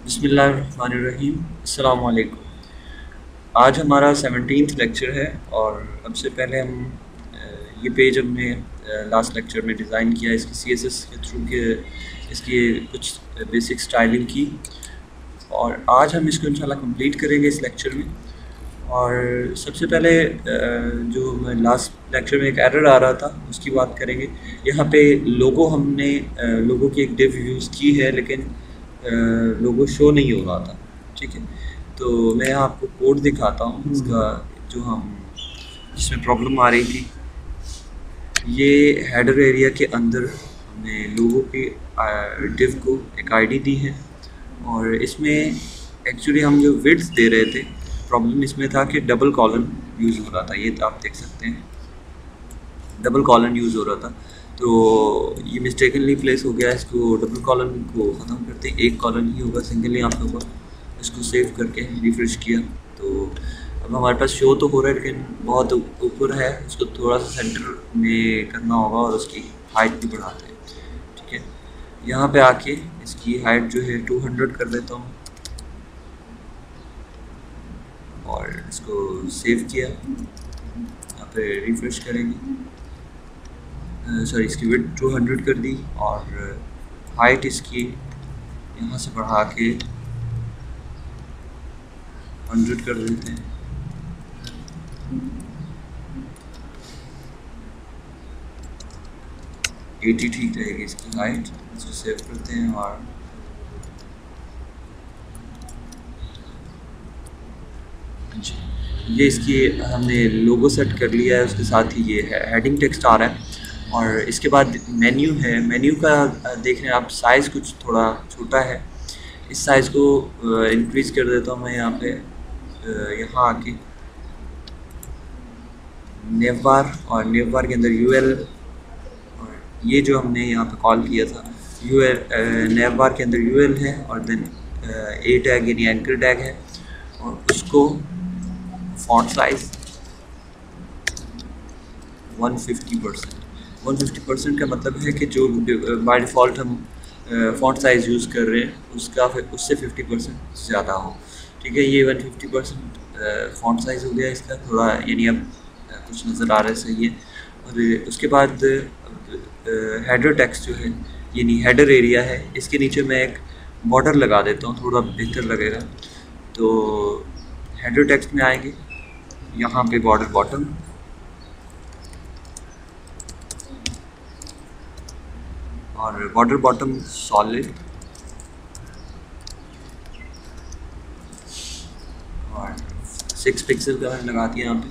बिस्मिल्लाहिर्रहमानिर्रहीम। अस्सलाम वालेकुम। आज हमारा 17th लेक्चर है और अब से पहले हम ये पेज हमने लास्ट लेक्चर में डिज़ाइन किया इसकी CSS के थ्रू के इसकी कुछ बेसिक स्टाइलिंग की और आज हम इसको इंशाल्लाह कंप्लीट करेंगे इस लेक्चर में। और सबसे पहले जो मैं लास्ट लेक्चर में एक एरर आ रहा था उसकी बात करेंगे। यहाँ पे लोगो हमने लोगो की एक डिव यूज़ की है लेकिन लोगो शो नहीं हो रहा था। ठीक है, तो मैं आपको कोड दिखाता हूँ इसका जो हम जिसमें प्रॉब्लम आ रही थी। ये हेडर एरिया के अंदर हमने लोगो की डिव को एक आईडी दी है और इसमें एक्चुअली हम जो विड्थ दे रहे थे, प्रॉब्लम इसमें था कि डबल कॉलन यूज़ हो रहा था। ये आप देख सकते हैं डबल कॉलन यूज़ हो रहा था, तो ये मिस्टेकनली प्लेस हो गया। इसको डबल कॉलन को ख़त्म करते हैं, एक कॉलन ही होगा, सिंगल यहाँ पे होगा। इसको सेव करके रिफ्रेश किया तो अब हमारे पास शो तो हो रहा है लेकिन बहुत ऊपर है। इसको थोड़ा सा सेंटर में करना होगा और उसकी हाइट भी बढ़ाते हैं। ठीक है, यहाँ पे आके इसकी हाइट जो है 200 कर देता हूँ और इसको सेव किया। यहाँ पे रिफ्रेश करेंगे, सॉरी इसकी विड्थ 200 कर दी और हाइट इसकी यहाँ से बढ़ा के 100 कर देते हैं। एटी ठीक रहेगी इसकी हाइट। इसको सेव करते हैं और ये इसकी हमने लोगो सेट कर लिया है। उसके साथ ही ये है हेडिंग टेक्स्ट आ रहा है और इसके बाद मेन्यू है। मेन्यू का देख रहे हैं आप, साइज़ कुछ थोड़ा छोटा है। इस साइज़ को इंक्रीज़ कर देता हूँ मैं यहाँ पे। यहाँ आके नेवबार और नेवबार के अंदर यूएल, और ये जो हमने यहाँ पे कॉल किया था यूएल, नेवबार के अंदर यूएल है और देन ए टैग यानी एंकर टैग है और उसको फॉन्ट साइज़ 150% का मतलब है कि जो बाय डिफ़ॉल्ट हम फॉन्ट साइज़ यूज़ कर रहे हैं उसका उससे 50% ज़्यादा हो। ठीक है, ये 150% फॉन्ट साइज़ हो गया इसका थोड़ा, यानी अब कुछ नज़र आ रहा है सही है। और उसके बाद हेडर टेक्स्ट जो है यानी हेडर एरिया है, इसके नीचे मैं एक बॉर्डर लगा देता हूँ, थोड़ा बेहतर लगेगा। तो हेडर टेक्स्ट में आएंगे, यहाँ पे बॉर्डर बॉटम और बॉर्डर बॉटम सॉलिड और 6 पिक्सल का मैंने लगा दिया यहाँ पे।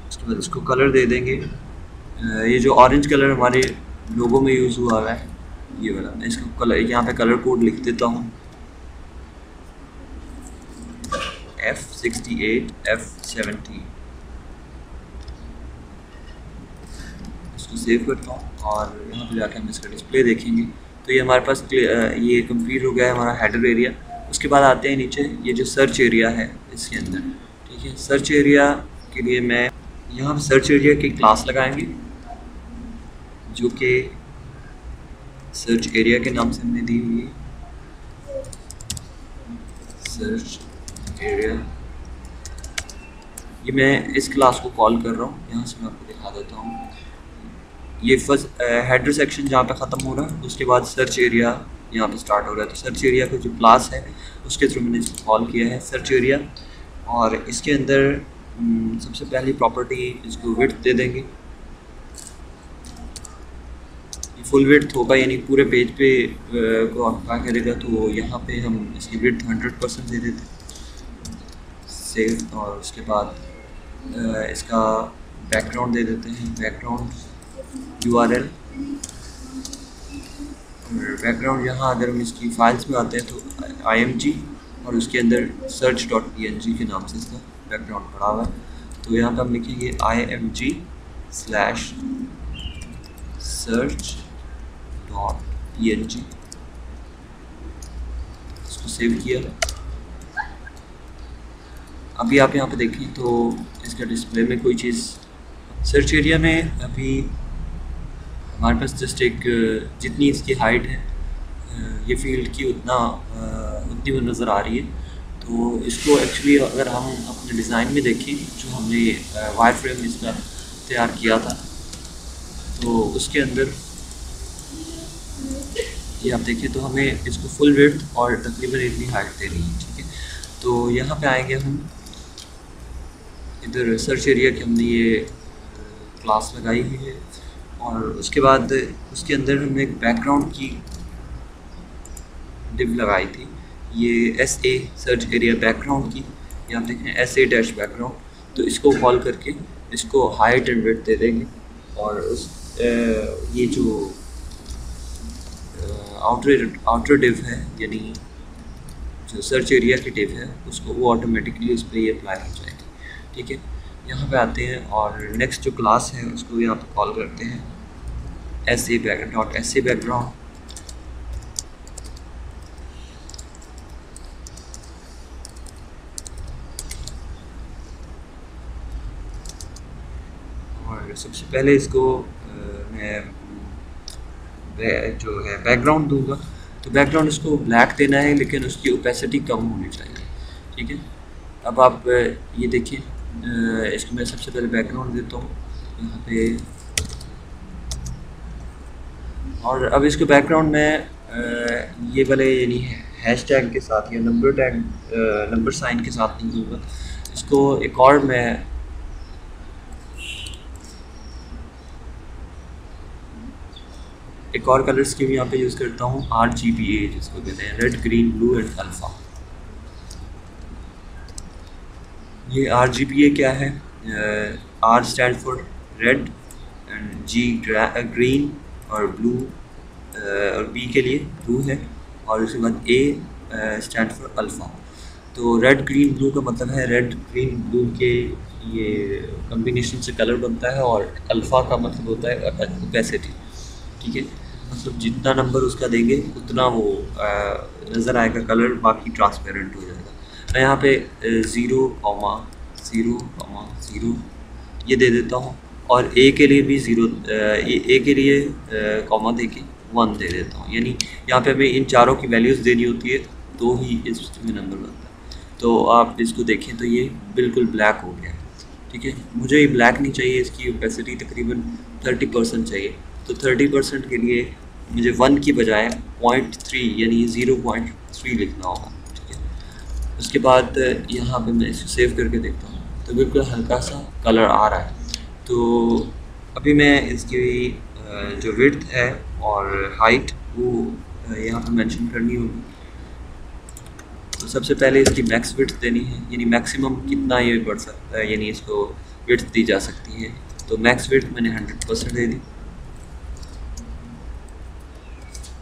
उसके बाद इसको कलर दे देंगे। ये जो ऑरेंज कलर हमारे लोगो में यूज़ हुआ है ये वाला, मैं इसको कलर यहाँ पे कलर कोड लिख देता हूँ F68 F70। इसको सेव करता हूँ और यहाँ पे जाके हम इसका डिस्प्ले देखेंगे। तो ये हमारे पास ये कंप्लीट हो गया है हमारा हेडर एरिया। उसके बाद आते हैं नीचे, ये जो सर्च एरिया है इसके अंदर। ठीक है, सर्च एरिया के लिए मैं यहाँ पे सर्च एरिया की क्लास लगाएंगे जो कि सर्च एरिया के नाम से हमने दी हुई है, सर्च एरिया। ये मैं इस क्लास को कॉल कर रहा हूँ, यहाँ से मैं आपको दिखा देता हूँ। ये फर्स्ट हेडर सेक्शन जहाँ पे ख़त्म हो रहा है, उसके बाद सर्च एरिया यहाँ पे स्टार्ट हो रहा है। तो सर्च एरिया का जो क्लास है उसके थ्रू मैंने इसको कॉल किया है सर्च एरिया। और इसके अंदर सबसे पहली प्रॉपर्टी इसको विड्थ दे देंगे। फुल विड्थ होगा यानी पूरे पेज पे को ऑक्यूपाई करेगा, तो यहाँ पे हम इसकी विड्थ 100% दे देते हैं, सेव। और उसके बाद इसका बैकग्राउंड दे देते हैं, बैकग्राउंड URL। बैकग्राउंड यहाँ अगर हम इसकी फाइल्स में आते हैं तो IMG और उसके अंदर search.png के नाम से इसका बैकग्राउंड पड़ा हुआ है। तो यहाँ पर हम लिखेंगे IMG /search.png। इसको सेव किया। अभी आप यहाँ पे देखें तो इसका डिस्प्ले में कोई चीज़ सर्च एरिया में अभी हमारे पास जस्ट एक जितनी इसकी हाइट है ये फील्ड की उतनी वो नज़र आ रही है। तो इसको एक्चुअली अगर हम अपने डिज़ाइन में देखें जो हमने वायर फ्रेम इसका तैयार किया था, तो उसके अंदर ये आप देखें तो हमें इसको फुल विड्थ और तकरीबन इतनी हाइट देनी है, ठीक है। तो यहाँ पे आएंगे हम इधर सर्च एरिया की हमने ये क्लास लगाई हुई है, और उसके बाद उसके अंदर हमने एक बैकग्राउंड की डिव लगाई थी, ये S A search area background की, यहाँ देखें एस ए डैश बैकग्राउंड। तो इसको कॉल करके इसको हाइट एंड विड्थ दे देंगे, और उस ये जो आउटर डिव है यानी जो सर्च एरिया की डिव है उसको वो ऑटोमेटिकली उस पर ये अप्लाई हो जाएगी, ठीक है। यहाँ पे आते हैं और नेक्स्ट जो क्लास है उसको यहाँ पे कॉल करते हैं एस ए बैकग्राउंड। और सबसे पहले इसको मैं जो है बैकग्राउंड दूंगा, तो बैकग्राउंड इसको ब्लैक देना है लेकिन उसकी ओपेसिटी कम होनी चाहिए, ठीक है। अब आप ये देखिए, इसको मैं सबसे पहले बैकग्राउंड देता हूँ यहाँ पे, और अब इसको बैकग्राउंड में ये वाले यानी हैश टैग के साथ या नंबर साइन के साथ नहीं दूँगा, इसको एक और मैं एक और कलर स्कीम यहाँ पे यूज़ करता हूँ RGBA, जिसको कहते हैं red green blue and alpha. ये RGBA क्या है? R stand for red and G green और ब्लू, और B के लिए ब्लू है, और उसके बाद A स्टैंड फॉर अल्फ़ा। तो रेड ग्रीन ब्लू का मतलब है रेड ग्रीन ब्लू के ये कम्बिनेशन से कलर बनता है, और अल्फ़ा का मतलब होता है ओपेसिटी, ठीक है। मतलब जितना नंबर उसका देंगे उतना वो नज़र आएगा कलर, बाकी ट्रांसपेरेंट हो जाएगा। मैं यहाँ पे 0,0,0 ये दे देता हूँ, और ए के लिए भी ए के लिए कॉमा दे के 1 दे देता हूँ, यानी यहाँ पे हमें इन चारों की वैल्यूज़ देनी होती है तो ही इसमें नंबर बनता है। तो आप इसको देखें तो ये बिल्कुल ब्लैक हो गया है, ठीक है। मुझे ये ब्लैक नहीं चाहिए, इसकी ओपेसिटी तकरीबन 30% चाहिए, तो 30% के लिए मुझे 1 की बजाय 0.3 यानी 0.3 लिखना होगा, ठीक है। उसके बाद यहाँ पे मैं इसको सेव करके देखता हूँ तो बिल्कुल हल्का सा कलर आ रहा है। तो अभी मैं इसकी जो विड्थ है और हाइट वो यहाँ पे मेंशन करनी होगी। तो सबसे पहले इसकी मैक्स विड्थ देनी है, यानी मैक्सिमम कितना ये बढ़ सकता है, यानी इसको विड्थ दी जा सकती है। तो मैक्स विड्थ मैंने 100% दे दी।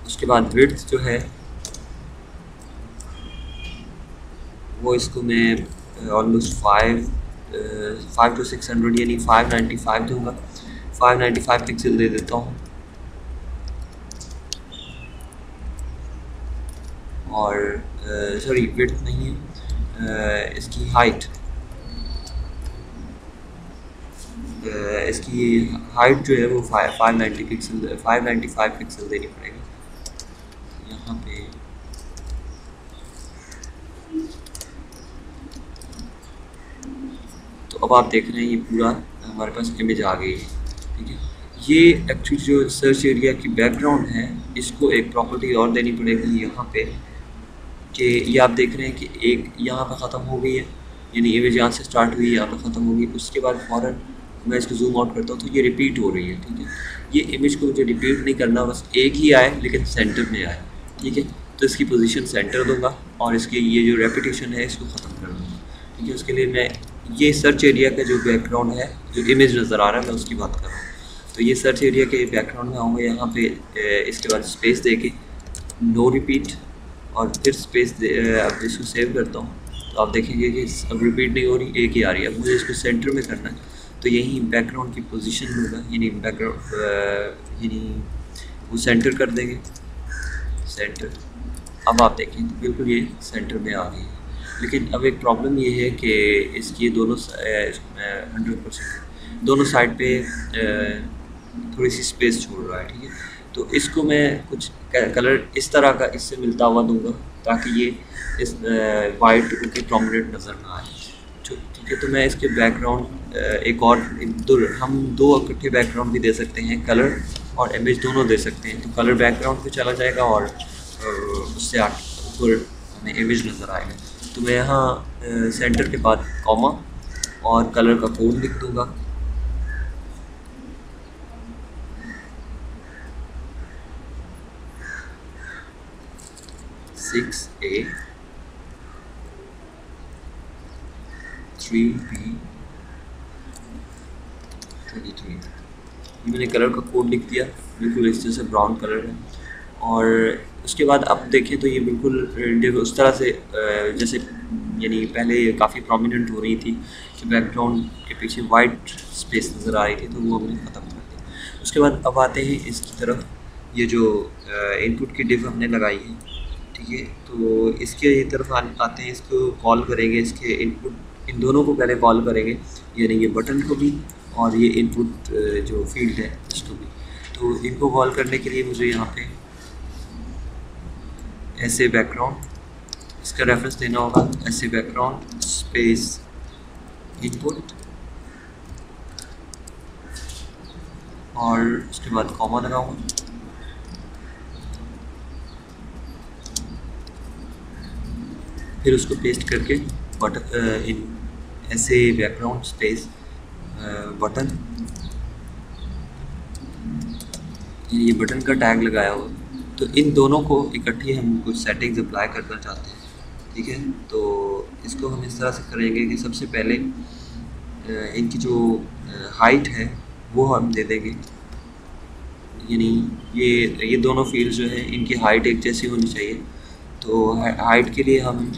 उसके बाद विड्थ जो है वो इसको मैं ऑलमोस्ट 5 to 600 यानी 595 दूंगा, 595 पिक्सल दे देता हूँ। और सॉरी विड्थ नहीं है, इसकी हाइट, इसकी हाइट जो है वो 595 पिक्सल देनी पड़ेगी यहाँ पे। तो अब आप देख रहे हैं ये पूरा हमारे पास इमेज आ गई है, ठीक है। ये एक्चुअली जो सर्च एरिया की बैकग्राउंड है इसको एक प्रॉपर्टी और देनी पड़ेगी यहाँ पे, कि ये आप देख रहे हैं कि एक यहाँ पे ख़त्म हो गई है, यानी इमेज यहाँ से स्टार्ट हुई यहाँ पे ख़त्म हो गई। उसके बाद फ़ौरन मैं इसको जूम आउट करता हूँ तो ये रिपीट हो रही है, ठीक है। ये इमेज को मुझे रिपीट नहीं करना, बस एक ही आए लेकिन सेंटर में आए, ठीक है। तो इसकी पोजीशन सेंटर दूंगा और इसकी ये जो रेपिटेशन है इसको ख़त्म कर दूँगा, ठीक है। उसके लिए मैं ये सर्च एरिया का जो बैकग्राउंड है, जो इमेज नज़र आ रहा है, मैं उसकी बात कर रहा हूँ। तो ये सर्च एरिया के बैकग्राउंड में आऊँगा, यहाँ पे इसके बाद स्पेस दे के नो रिपीट, और फिर स्पेस अब इसको सेव करता हूँ तो आप देखेंगे कि अब रिपीट नहीं हो रही, एक ही आ रही है। अब मुझे इसको सेंटर में करना है, तो यही बैकग्राउंड की पोजीशन होगा, यानी बैकग्राउंड यानी वो सेंटर कर देंगे, सेंटर। अब आप देखें तो बिल्कुल ये सेंटर में आ गई है। लेकिन अब एक प्रॉब्लम ये है कि इसकी दोनों 100% दोनों साइड पे थोड़ी सी स्पेस छोड़ रहा है, ठीक है। तो इसको मैं कुछ कलर इस तरह का इससे मिलता हुआ दूंगा ताकि ये इस वाइट के प्रोमिनेंट नज़र ना आए, ठीक है। तो मैं इसके बैकग्राउंड एक और हम दो इकट्ठे बैकग्राउंड भी दे सकते हैं, कलर और इमेज दोनों दे सकते हैं। तो कलर बैकग्राउंड पे चला जाएगा और उससे ऊपर हमें इमेज नज़र आएगा। तो मैं यहाँ सेंटर के बाद कॉमा और कलर का कोड लिख दूँगा। सिक्स ए 3B 23। ये मैंने कलर का कोड लिख दिया, बिल्कुल इस तरह से ब्राउन कलर है। और उसके बाद अब देखें तो ये बिल्कुल उस तरह से जैसे यानी पहले ये काफ़ी प्रोमिनेंट हो रही थी कि बैकग्राउंड के पीछे वाइट स्पेस नज़र आ रही थी, तो वो हमने ख़त्म कर दिया। उसके बाद अब आते हैं इसकी तरफ, ये जो इनपुट की डिव हमने लगाई है, ठीक है। तो इसके ये तरफ आते हैं, इसको कॉल करेंगे, इसके इनपुट इन दोनों को पहले कॉल करेंगे, यानी ये बटन को भी और ये इनपुट जो फील्ड है इसको भी। तो इनको कॉल करने के लिए मुझे यहाँ पे ऐसे बैकग्राउंड, इसका रेफरेंस देना होगा, ऐसे बैकग्राउंड स्पेस इनपुट और उसके बाद कॉमा लगाऊंगा। फिर उसको पेस्ट करके बटन इन ऐसे बैकग्राउंड स्पेस बटन, ये बटन का टैग लगाया हुआ। तो इन दोनों को इकट्ठी हम कुछ सेटिंग्स अप्लाई करना चाहते हैं, ठीक है। तो इसको हम इस तरह से करेंगे कि सबसे पहले इनकी जो हाइट है वो हम दे देंगे, यानी ये दोनों फील्ड जो है इनकी हाइट एक जैसी होनी चाहिए। तो हाइट के लिए हम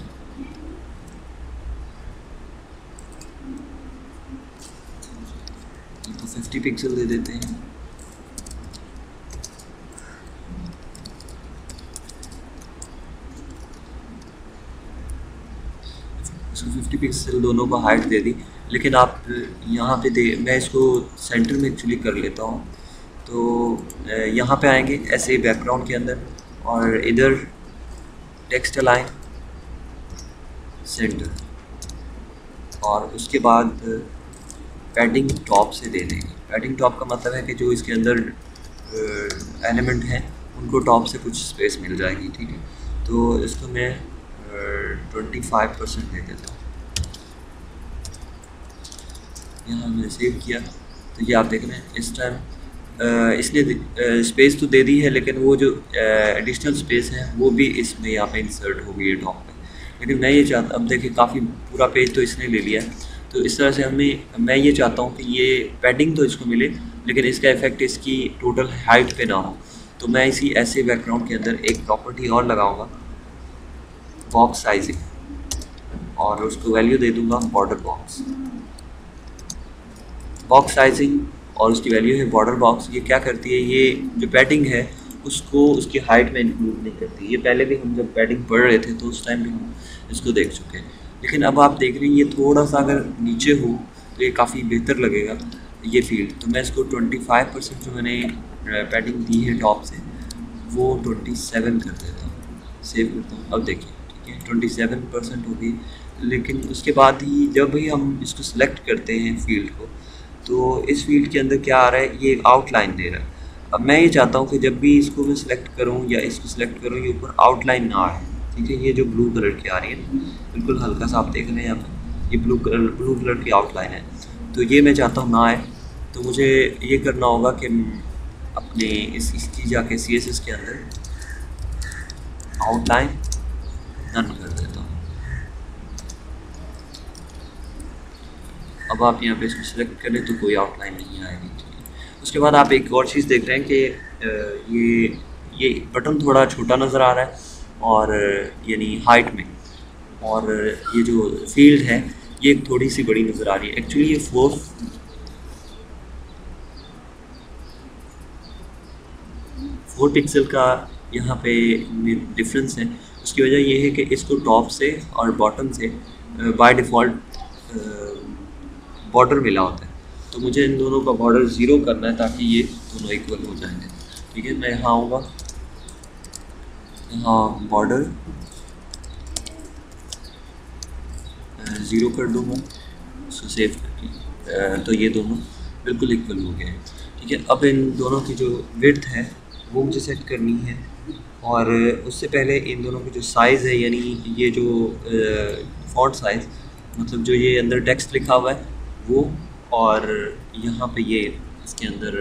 तो 50 पिक्सल दे देते हैं। इसको 50 पिक्सल दोनों को हाइट दे दी, लेकिन आप यहाँ पे मैं इसको सेंटर में एक्चुअली कर लेता हूँ। तो यहाँ पे आएंगे ऐसे बैकग्राउंड के अंदर और इधर टेक्स्ट अलाइन सेंटर, और उसके बाद पैडिंग टॉप से दे देंगे। पैडिंग टॉप का मतलब है कि जो इसके अंदर एलिमेंट हैं उनको टॉप से कुछ स्पेस मिल जाएगी, ठीक है। तो इसको मैं 25% दे देता हूँ। यहाँ हमने सेव किया तो ये आप देख रहे हैं इस टाइम इसने स्पेस तो दे दी है, लेकिन वो जो एडिशनल स्पेस है वो भी इसमें यहाँ पे इंसर्ट हो गई है टॉप पे। लेकिन मैं ये चाहता, अब देखिए काफ़ी पूरा पेज तो इसने ले लिया है। तो इस तरह से मैं ये चाहता हूँ कि ये पैडिंग तो इसको मिले, लेकिन इसका इफेक्ट इसकी टोटल हाइट पे ना हो। तो मैं इसी ऐसे बैकग्राउंड के अंदर एक प्रॉपर्टी और लगाऊंगा, बॉक्स साइजिंग, और उसको वैल्यू दे दूंगा बॉर्डर बॉक्स। बॉक्स साइजिंग और उसकी वैल्यू है बॉर्डर बॉक्स। ये क्या करती है, ये जो पैडिंग है उसको उसकी हाइट में इंक्लूड नहीं करती। ये पहले भी हम जब पैडिंग पढ़ रहे थे तो उस टाइम भी हम इसको देख चुके हैं। लेकिन अब आप देख रहे हैं ये थोड़ा सा अगर नीचे हो तो ये काफ़ी बेहतर लगेगा ये फील्ड। तो मैं इसको 25% जो मैंने पैडिंग दी है टॉप से वो 27 कर देता हूँ, सेव करता हूँ। अब देखिए, ठीक है, 27% होगी। लेकिन उसके बाद ही जब भी हम इसको सिलेक्ट करते हैं फील्ड को, तो इस फील्ड के अंदर क्या आ रहा है, ये एक आउटलाइन दे रहा है। अब मैं ये चाहता हूँ कि जब भी इसको मैं सिलेक्ट करूँ या इसको सिलेक्ट करूँ, ये ऊपर आउटलाइन ना आए, ठीक है। ये जो ब्लू कलर की आ रही है, बिल्कुल हल्का सा आप देख रहे हैं यहाँ पे, ये ब्लू कलर की आउटलाइन है। तो ये मैं चाहता हूँ ना आए। तो मुझे ये करना होगा कि अपने इसकी जाके CSS के अंदर आउटलाइन नन कर देता हूँ। अब आप यहाँ पे इसको सिलेक्ट करें तो कोई आउटलाइन नहीं आएगी, ठीक है। उसके बाद आप एक और चीज़ देख रहे हैं कि ये बटन थोड़ा छोटा नज़र आ रहा है, और यानी हाइट में, और ये जो फील्ड है ये थोड़ी सी बड़ी नज़र आ रही है। एक्चुअली ये 4 पिक्सल का यहाँ पे डिफरेंस है। उसकी वजह ये है कि इसको टॉप से और बॉटम से बाय डिफ़ॉल्ट बॉर्डर मिला होता है। तो मुझे इन दोनों का बॉर्डर 0 करना है ताकि ये दोनों इक्वल हो जाएंगे। ठीक है, मैं यहाँ आऊँगा, यहाँ बॉर्डर 0 कर दूँगा, उसको सेव करके, तो ये दोनों बिल्कुल इक्वल हो गए हैं। ठीक है, अब इन दोनों की जो विड्थ है वो मुझे सेट करनी है, और उससे पहले इन दोनों की जो साइज़ है, यानी ये जो फॉन्ट साइज़, मतलब जो ये अंदर टेक्स्ट लिखा हुआ है वो, और यहाँ पे ये इसके अंदर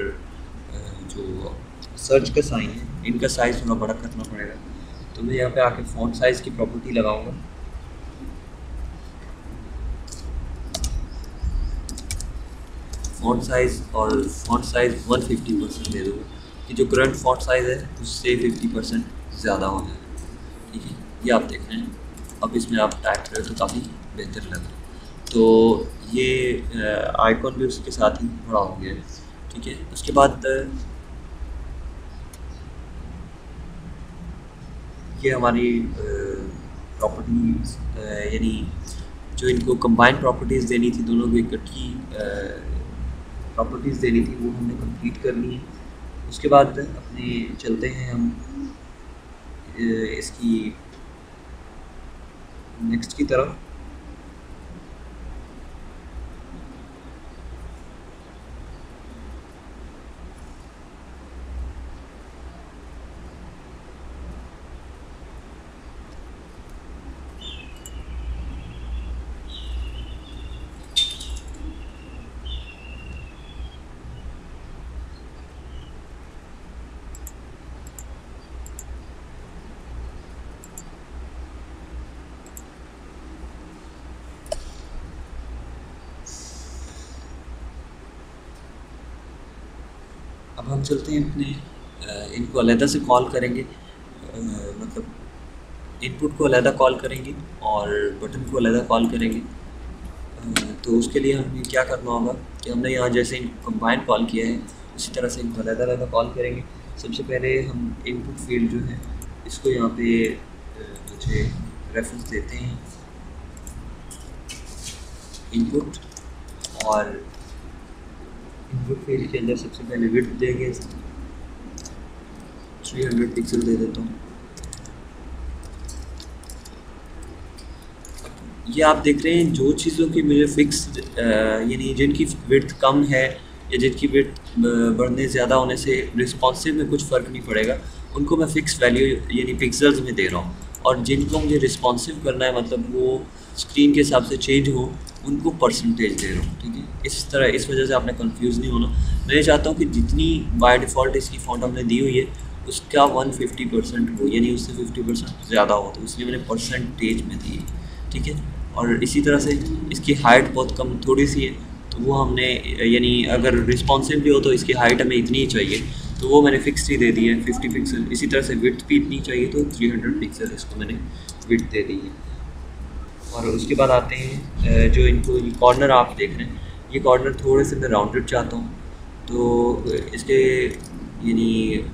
जो सर्च का साइन है, इनका साइज़ थोड़ा बड़ा करना पड़ेगा। तो मैं यहाँ पे आके फॉन्ट साइज़ की प्रॉपर्टी लगाऊंगा, फॉन्ट साइज़, और फॉन्ट साइज़ 150% दे दूँगा कि जो करंट फॉन्ट साइज़ है उससे 50% ज़्यादा हो जाए। ठीक है, ये आप देख रहे हैं। अब इसमें आप टाइप करें तो काफ़ी बेहतर लग रहा है। तो ये आइकॉन भी उसके साथ ही बड़ा हो गया है। ठीक है, उसके बाद ये हमारी प्रॉपर्टीज, यानी जो इनको कंबाइंड प्रॉपर्टीज़ देनी थी, दोनों को इकट्ठी प्रॉपर्टीज़ देनी थी, वो हमने कंप्लीट करनी है। उसके बाद अपने चलते हैं हम इसकी नेक्स्ट की तरफ। अब हम चलते हैं अपने इनको अलहदा से कॉल करेंगे, मतलब इनपुट को अलहदा कॉल करेंगे और बटन को अलहदा कॉल करेंगे। तो उसके लिए हमें क्या करना होगा कि हमने यहाँ जैसे इनको कंबाइन कॉल किया है, उसी तरह से इनको अलहदा अलहदा कॉल करेंगे। सबसे पहले हम इनपुट फील्ड जो है इसको यहाँ पे मुझे रेफरेंस देते हैं इनपुट, और इनपुट फील्ड के अंदर सबसे पहले विड्थ देंगे, 300 पिक्सल दे देता हूँ। ये आप देख रहे हैं जो चीज़ों की मुझे फिक्स, यानी जिनकी विड्थ कम है या जिनकी विड्थ बढ़ने ज़्यादा होने से रिस्पॉन्सिव में कुछ फ़र्क नहीं पड़ेगा, उनको मैं फ़िक्स वैल्यू यानी पिक्सल्स में दे रहा हूँ। और जिनको मुझे रिस्पॉन्सिव करना है, मतलब वो स्क्रीन के हिसाब से चेंज हो, उनको परसेंटेज दे रहा हूँ। ठीक है, इस तरह, इस वजह से आपने कंफ्यूज नहीं होना। मैं ये चाहता हूँ कि जितनी बाय डिफ़ॉल्ट इसकी फ़ॉन्ट हमने दी हुई है उसका 150% हो, यानी उससे 50% ज़्यादा हो, तो इसलिए मैंने परसेंटेज में दी है। ठीक है, और इसी तरह से इसकी हाइट बहुत कम थोड़ी सी है, तो वो हमने, यानी अगर रिस्पॉन्सिव भी हो तो इसकी हाइट हमें इतनी ही चाहिए, तो वो मैंने फिक्स ही दे दी है 50 पिक्सल। इसी तरह से विड्थ भी इतनी चाहिए, तो 300 पिक्सल इसको मैंने विड्थ दे दी है। और उसके बाद आते हैं जो इनको ये कॉर्नर आप देख रहे हैं, ये कॉर्नर थोड़े से मैं राउंडेड चाहता हूँ, तो इसके यानी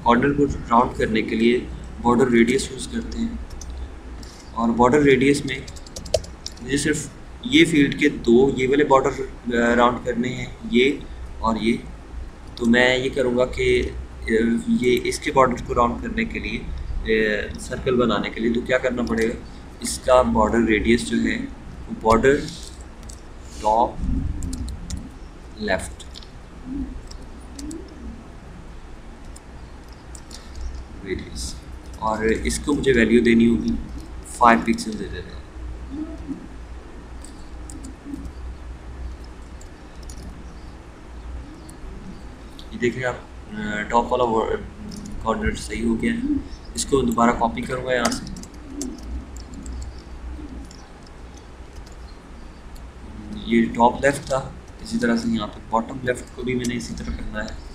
कॉर्नर को राउंड करने के लिए बॉर्डर रेडियस यूज़ करते हैं। और बॉर्डर रेडियस में मुझे सिर्फ ये फील्ड के दो ये वाले बॉर्डर राउंड करने हैं, ये और ये। तो मैं ये करूँगा कि ये इसके बॉर्डर को राउंड करने के लिए, सर्कल बनाने के लिए, तो क्या करना पड़ेगा, इसका बॉर्डर रेडियस जो है वो बॉर्डर टॉप लेफ्ट रेडियस, और इसको मुझे वैल्यू देनी होगी 5 पिक्सल दे देते हैं। ये देख रहे हैं आप, टॉप वाला कॉर्नर सही हो गया है। इसको दोबारा कॉपी करूँगा यहाँ से, ये टॉप लेफ्ट था, इसी तरह से यहाँ पे बॉटम लेफ्ट को भी मैंने इसी तरह करना है।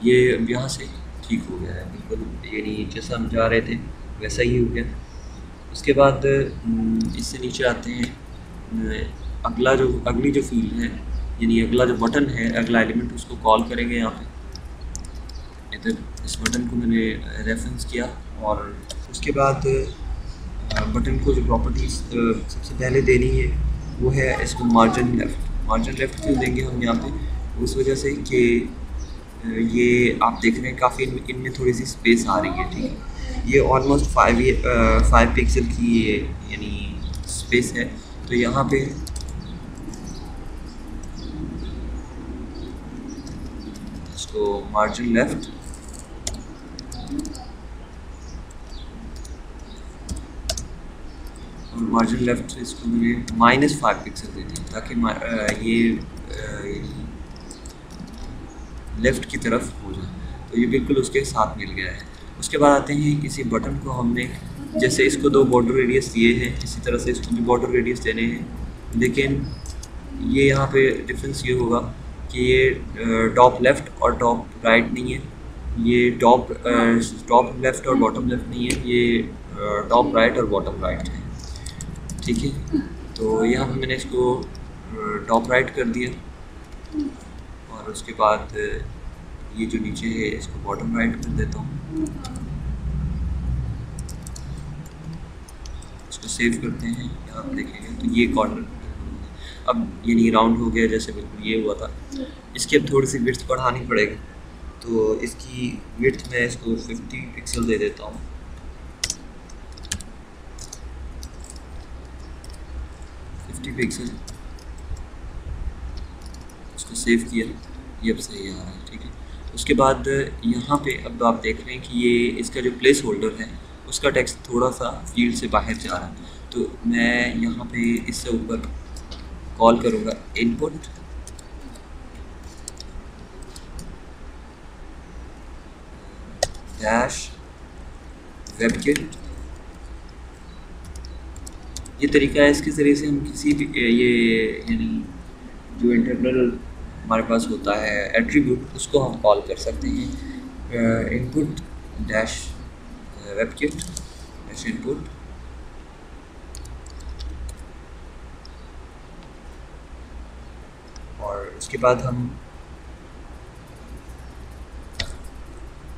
ये अब यहाँ से ठीक हो गया है बिल्कुल, यानी जैसा हम जा रहे थे वैसा ही हो गया। उसके बाद इससे नीचे आते हैं, अगली जो फील्ड है, यानी अगला जो बटन है, अगला एलिमेंट, उसको कॉल करेंगे यहाँ पे। इधर इस बटन को मैंने रेफरेंस किया, और उसके बाद बटन को जो प्रॉपर्टीज़ सबसे पहले देनी है वो है इसको मार्जिन लेफ़्ट। मार्जिन लेफ़्ट क्यों देंगे हम यहाँ पे? उस वजह से कि ये आप देख रहे हैं काफ़ी इनमें थोड़ी सी स्पेस आ रही है, ठीक है। ये ऑलमोस्ट 5 पिक्सल की ये यानी स्पेस है। तो यहाँ पे इसको मार्जिन लेफ़्ट और मार्जिन लेफ़्ट इसको मैंने -5 पिक्सल दे दी ताकि ये लेफ़्ट की तरफ हो जाए। तो ये बिल्कुल उसके साथ मिल गया है। उसके बाद आते हैं किसी बटन को हमने जैसे इसको 2 बॉर्डर रेडियस दिए हैं, इसी तरह से इसको भी बॉर्डर रेडियस देने हैं। लेकिन ये यहाँ पे डिफरेंस ये होगा कि ये टॉप लेफ़्ट और टॉप राइट नहीं है, ये टॉप लेफ़्ट और बॉटम लेफ़्ट नहीं है, ये टॉप राइट और बॉटम राइट है, ठीक है। तो यहाँ पे मैंने इसको टॉप राइट कर दिया और उसके बाद ये जो नीचे है इसको बॉटम राइट कर देता हूँ। इसको सेव करते हैं। यहाँ आप देखेंगे तो ये कॉर्नर अब यानी राउंड हो गया जैसे बिल्कुल ये हुआ था। इसकी अब थोड़ी सी विड्थ बढ़ानी पड़ेगी, तो इसकी विड्थ मैं इसको 50 पिक्सल दे देता हूँ। 50 पिक्सल, इसको सेव किया, ये अब सही आ रहा है, ठीक है। उसके बाद यहाँ पे अब आप देख रहे हैं कि ये इसका जो प्लेस होल्डर है उसका टेक्स्ट थोड़ा सा फील्ड से बाहर जा रहा है। तो मैं यहाँ पे इससे ऊपर कॉल करूँगा इनपुट डैश वेबकिट। ये तरीका है, इसके ज़रिए से हम किसी भी ये यानी जो इंटरनल हमारे पास होता है एट्रीब्यूट उसको हम कॉल कर सकते हैं। Input dash WebKit dash input और उसके बाद हम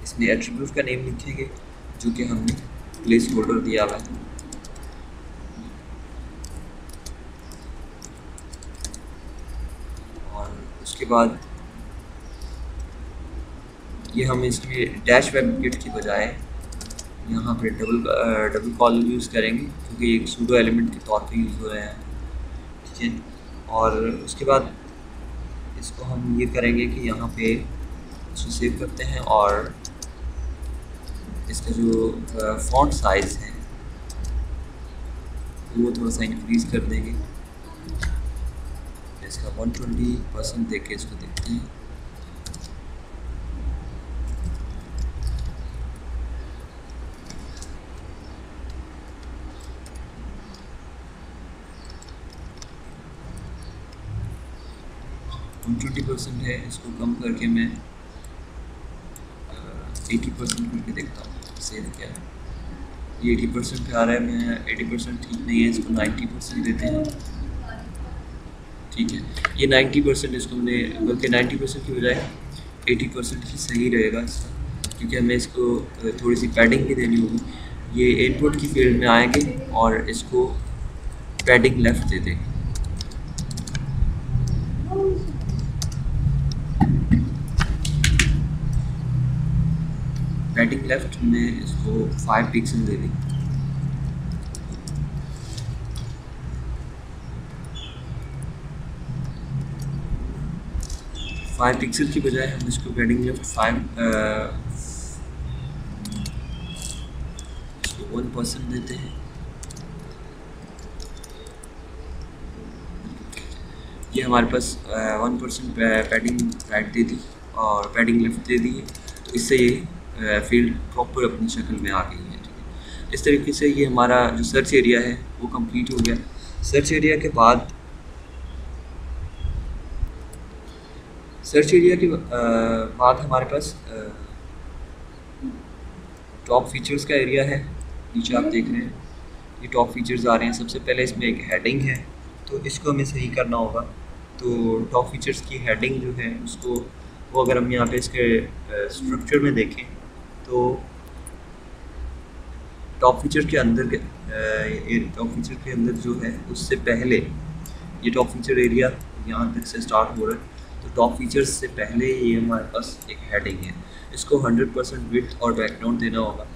इसमें एट्रीब्यूट का नेम लिखेंगे जो कि हमने प्लेस होल्डर दिया हुआ है। और उसके बाद ये हम इसमें डैश वेबकिट की बजाय यहाँ पे डबल कॉल यूज़ करेंगे क्योंकि एक सूडो एलिमेंट के तौर पे यूज़ हो रहे हैं, ठीक है। और उसके बाद इसको हम ये करेंगे कि यहाँ पे इसको सेव करते हैं और इसका जो फॉन्ट साइज़ है वो थोड़ा सा इंक्रीज़ कर देंगे। इसका 120% देके इसको देखते हैं। हम 20% है, इसको कम करके मैं 80% करके देखता हूँ सेव क्या है। ये 80% पे आ रहा है, मैं 80% ठीक नहीं है, इसको 90% देते हैं, ठीक है। ये 90% इसको हमने बल्कि 90% की बजाय 80% ही सही रहेगा इसका, क्योंकि हमें इसको थोड़ी सी पैडिंग भी देनी होगी। ये इनपुट की फील्ड में आएंगे और इसको पैडिंग लेफ़्ट दे देंगे। पैडिंग लेफ़्ट में इसको 5 पिक्सल दे दी। फाइव पिक्सल की बजाय हम इसको पैडिंग लेफ्ट 1% देते हैं। ये हमारे पास 1% पैडिंग राइट दे दी और पैडिंग लेफ्ट दे दी है, तो इससे ये फील्ड प्रॉपर अपनी शक्ल में आ गई है, ठीक है। इस तरीके से ये हमारा जो सर्च एरिया है वो कंप्लीट हो गया। सर्च एरिया के बाद हमारे पास टॉप फीचर्स का एरिया है। नीचे आप देख रहे हैं ये टॉप फीचर्स आ रहे हैं। सबसे पहले इसमें एक हेडिंग है, तो इसको हमें सही करना होगा। तो टॉप फीचर्स की हेडिंग जो है उसको वो अगर हम यहाँ पे इसके स्ट्रक्चर में देखें तो टॉप फीचर के अंदर टॉप फीचर के अंदर जो है उससे पहले ये टॉप फीचर एरिया यहाँ तक से स्टार्ट हो रहा है। तो टॉप फीचर्स से पहले ये हमारे पास एक हेडिंग है, इसको 100% विड्थ और बैकग्राउंड देना होगा।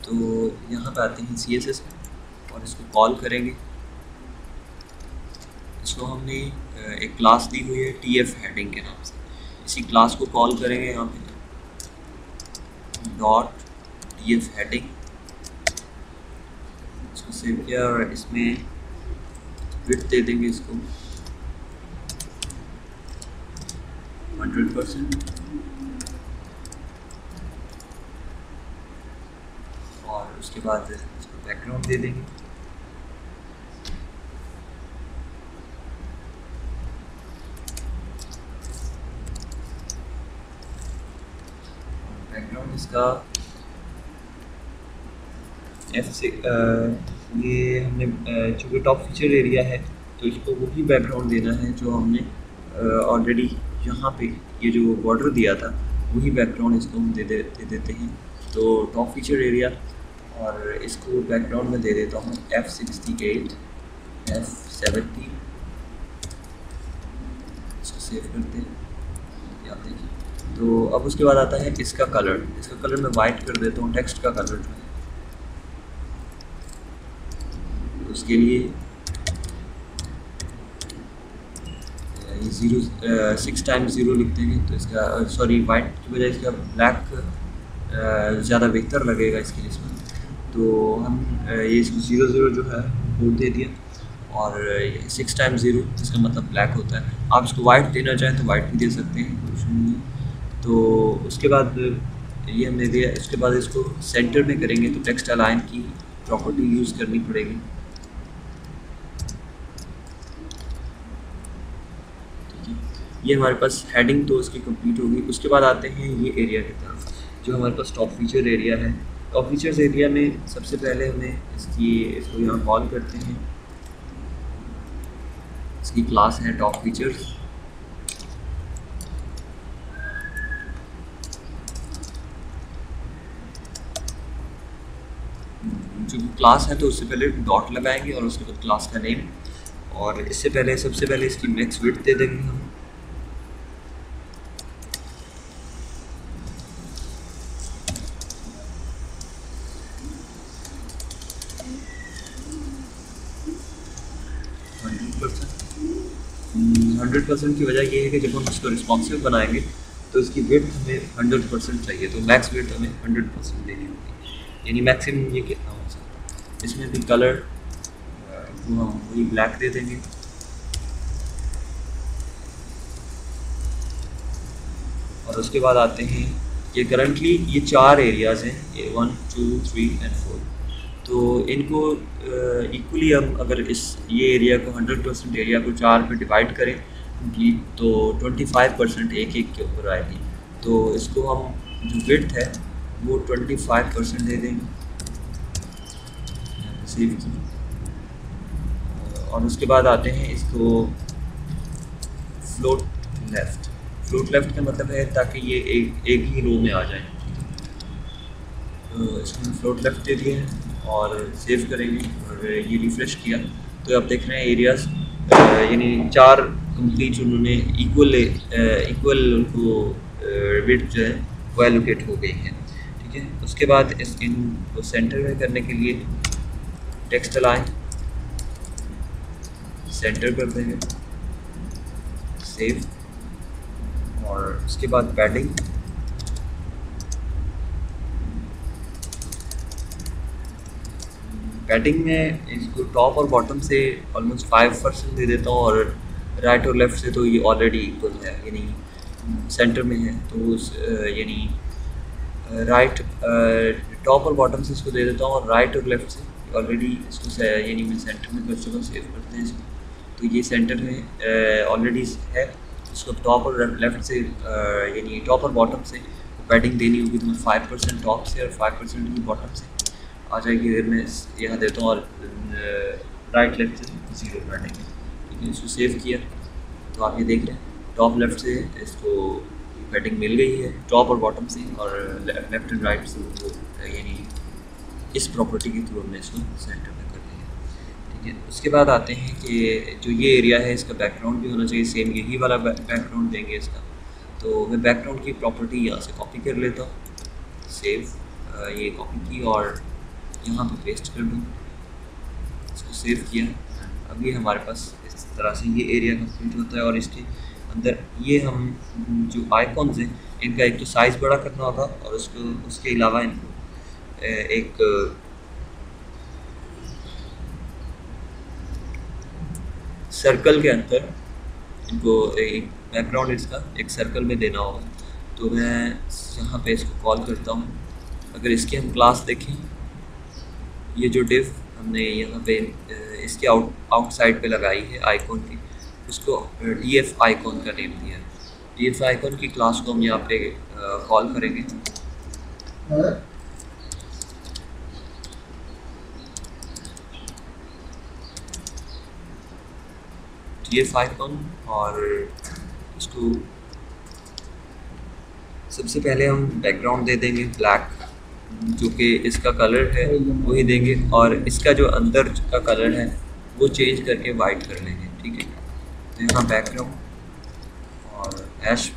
तो यहाँ पे आते हैं CSS और इसको कॉल करेंगे। इसको हमने एक क्लास दी हुई है TF हेडिंग के नाम से, इसी क्लास को कॉल करेंगे यहाँ पे डॉट TF हेडिंग। इसको सेव किया और इसमें विड्थ दे देंगे इसको 100% और उसके बाद इसको बैकग्राउंड दे देंगे। बैकग्राउंड इसका F से ये हमने चूँकि टॉप फीचर एरिया है तो इसको वही बैकग्राउंड देना है जो हमने ऑलरेडी यहाँ पे ये जो बॉर्डर दिया था वही बैकग्राउंड इसको हम दे देते हैं। तो टॉप फीचर एरिया और इसको बैकग्राउंड में दे देता हूँ F68 F70। इसको सेव करते हैं, आप देखिए। तो अब उसके बाद आता है इसका कलर मैं वाइट कर देता हूँ, टेक्स्ट का कलर जो है। उसके लिए ये 6 टाइम्स 0 लिख देंगे तो इसका सॉरी वाइट की बजाय इसका ब्लैक ज़्यादा बेहतर लगेगा इसके लिए इसमें। तो हम ये इसको 0 जो है वो दे दिया और 6 टाइम्स 0 इसका मतलब ब्लैक होता है। आप इसको वाइट देना चाहें तो वाइट भी दे सकते हैं। तो उसके बाद ये हमने दिया, इसके बाद इसको सेंटर में करेंगे तो टेक्स्ट अलाइन की प्रॉपर्टी यूज़ करनी पड़ेगी। ये हमारे पास हेडिंग तो इसकी कंप्लीट होगी। उसके बाद आते हैं ये एरिया की तरफ जो हमारे पास टॉप फीचर एरिया है। टॉप फीचर्स एरिया में सबसे पहले हमें इसको यहाँ कॉल करते हैं। इसकी क्लास है टॉप फीचर्स। जो क्लास है तो उससे पहले डॉट लगाएंगे और उसके बाद क्लास का नेम और इससे पहले सबसे पहले इसकी मैक्स विड्थ दे देंगे हम। हंड्रेड परसेंट की वजह ये है कि जब हम इसको रिस्पॉन्सिव बनाएंगे तो इसकी विड्थ हमें 100% चाहिए, तो मैक्स विड्थ हमें 100% देनी होगी, यानी मैक्सिमम ये कितना हो सकता है। इसमें भी कलर को हम वही ब्लैक दे देंगे। और उसके बाद आते हैं ये करंटली ये 4 एरियाज़ हैं, ये 1 2 3 एंड 4। तो इनको इक्वली हम अगर ये एरिया को 100% एरिया को 4 पे डिवाइड करें तो 25% एक के ऊपर आएगी। तो इसको हम जो विड्थ है वो 25% दे देंगे, सेव की। और उसके बाद आते हैं इसको फ्लोट लेफ्ट का मतलब है ताकि ये एक ही रो में आ जाए। तो इसको फ्लोट लेफ्ट दे दिए और सेव करेंगे और ये रिफ्रेश किया तो आप देख रहे हैं एरियाज यानी 4 कंप्लीट उन्होंने इक्वल उनको विड्थ जो है वो एलोकेट हो गई है। ठीक है, उसके बाद इनको सेंटर में करने के लिए टेक्स्ट अलाइन सेंटर कर देंगे, सेव। और उसके बाद पैडिंग में इसको टॉप और बॉटम से ऑलमोस्ट 5% दे देता हूँ और राइट और लेफ़्ट से तो ये ऑलरेडी इक्वल है, यानी सेंटर में है तो यानी राइट टॉप और बॉटम से इसको दे देता हूँ और राइट और लेफ़्ट से ऑलरेडी इसको यानी मैं सेंटर में कर चुका। सेव करते हैं इसको, तो ये सेंटर में ऑलरेडी है। इसको टॉप और लेफ़्ट से यानी टॉप और बॉटम से पैडिंग देनी होगी तो मैं 5% टॉप से और 5% की बॉटम से आ जाएगी। अगर मैं यहाँ देता हूँ और राइट लेफ्ट से 0 पैडिंग। ठीक है, इसको सेव किया तो आप ये देख रहे हैं टॉप लेफ्ट से इसको पैडिंग मिल गई है, टॉप और बॉटम से, और लेफ्ट एंड राइट से वो यानी इस प्रॉपर्टी के थ्रू हमने इसको सेंटर में कर दिया। ठीक है, उसके बाद आते हैं कि जो ये एरिया है इसका बैकग्राउंड भी होना चाहिए सेम, यही वाला बैकग्राउंड देंगे इसका। तो मैं बैकग्राउंड की प्रॉपर्टी यहाँ से कॉपी कर लेता हूँ, सेव, ये कॉपी की और यहाँ पे पेस्ट कर दूँ, इसको सेव किया। अब ये हमारे पास इस तरह से ये एरिया कंप्लीट होता है और इसके अंदर ये हम जो आइकॉन्स हैं इनका एक तो साइज़ बड़ा करना होगा और उसके अलावा इनको एक सर्कल के अंदर इनको एक बैकग्राउंड इसका एक सर्कल में देना होगा। तो मैं यहाँ पे इसको कॉल करता हूँ। अगर इसके हम क्लास देखें, ये जो डिव हमने यहाँ पे इसके आउटसाइड पे लगाई है आइकॉन की, उसको df आइकॉन का नेम दिया है। df आइकॉन की क्लास को हम यहाँ पे कॉल करेंगे। df आइकॉन, और इसको सबसे पहले हम बैकग्राउंड दे देंगे ब्लैक, जो कि इसका कलर है वही देंगे, और इसका जो अंदर का कलर है वो चेंज करके वाइट कर लेंगे। ठीक है, तो यहाँ बैकग्राउंड और ऐश,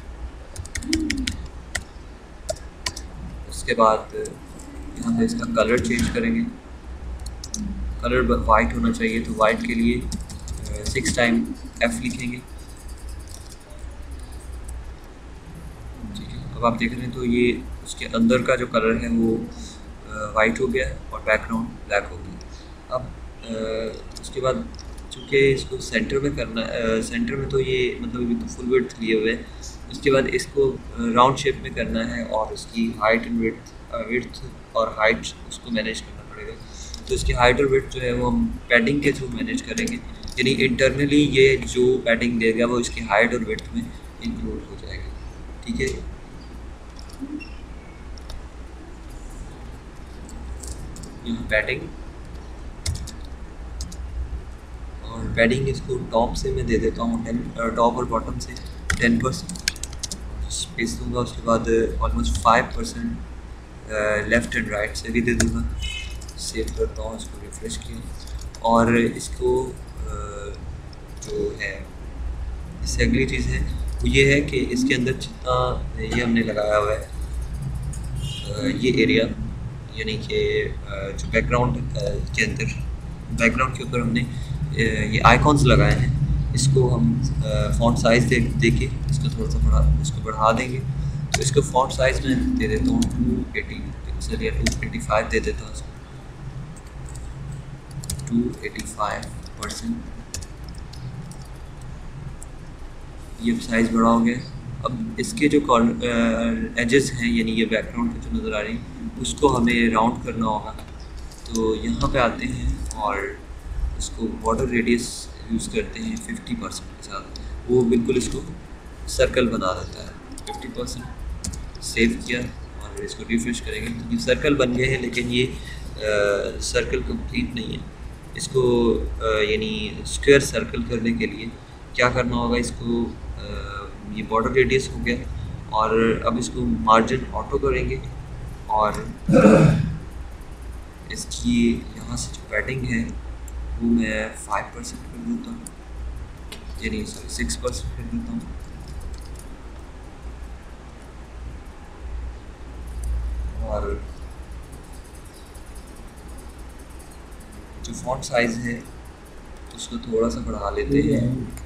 उसके बाद यहाँ पे इसका कलर चेंज करेंगे, कलर वाइट होना चाहिए, तो वाइट के लिए 6 टाइम F लिखेंगे। ठीक है, अब आप देख रहे हैं तो ये उसके अंदर का जो कलर है वो वाइट हो गया और बैकग्राउंड ब्लैक हो गया। अब उसके बाद चूँकि इसको सेंटर में करना, सेंटर में तो ये मतलब ये तो फुल विड्थ लिए हुए है, उसके बाद इसको राउंड शेप में करना है और उसकी हाइट एंड विड्थ और हाइट उसको मैनेज करना पड़ेगा। तो इसकी हाइट और विड्थ जो है वो हम पैडिंग के थ्रू मैनेज करेंगे, यानी इंटरनली ये जो पैडिंग देगा वो इसकी हाइट और विड्थ में इंक्लूड हो जाएगा। ठीक है, यहाँ पैडिंग, और पैडिंग इसको टॉप से मैं दे देता हूँ 10, टॉप और बॉटम से 10% स्पेस दूंगा। उसके बाद ऑलमोस्ट 5% लेफ़्ट एंड राइट से भी दे दूँगा। सेव करता हूँ, इसको रिफ्रेश किया, और इसको जो है इससे अगली चीज़ है वो ये है कि इसके अंदर जितना ये हमने लगाया हुआ है ये एरिया, यानी कि जो बैकग्राउंड के अंदर बैकग्राउंड के ऊपर हमने ये आइकॉन्स लगाए हैं, इसको हम फ़ॉन्ट साइज़ दे के इसको थोड़ा सा इसको बढ़ा देंगे। तो इसको फ़ॉन्ट साइज़ में दे देता हूँ 280 पिक्सल या 285 दे देता हूँ, 285%। ये साइज़ बड़ा हो गया। अब इसके जो एजेस हैं, यानी ये बैकग्राउंड पे जो नज़र आ रही है, उसको हमें राउंड करना होगा। तो यहाँ पे आते हैं और इसको बॉर्डर रेडियस यूज़ करते हैं 50% के साथ, वो बिल्कुल इसको सर्कल बना देता है 50%। सेव किया और इसको रिफ्रेश करेंगे तो ये सर्कल बन गए हैं, लेकिन ये सर्कल कंप्लीट नहीं है। इसको यानी स्क्वायर सर्कल करने के लिए क्या करना होगा, इसको ये बॉर्डर रेडियस हो गया, और अब इसको मार्जिन ऑटो करेंगे और इसकी यहाँ से जो पैडिंग है वो मैं 5% कर देता हूँ, यानी सॉरी 6% कर देता हूँ। और जो फॉन्ट साइज़ है उसको थोड़ा सा बढ़ा लेते हैं।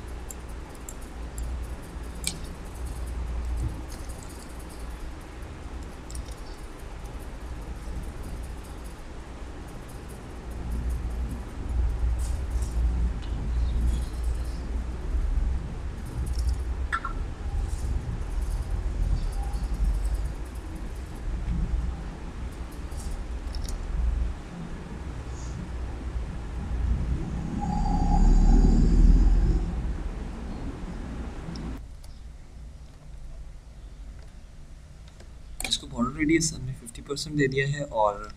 इसको बॉर्डर रेडियस हमने 50% दे दिया है, और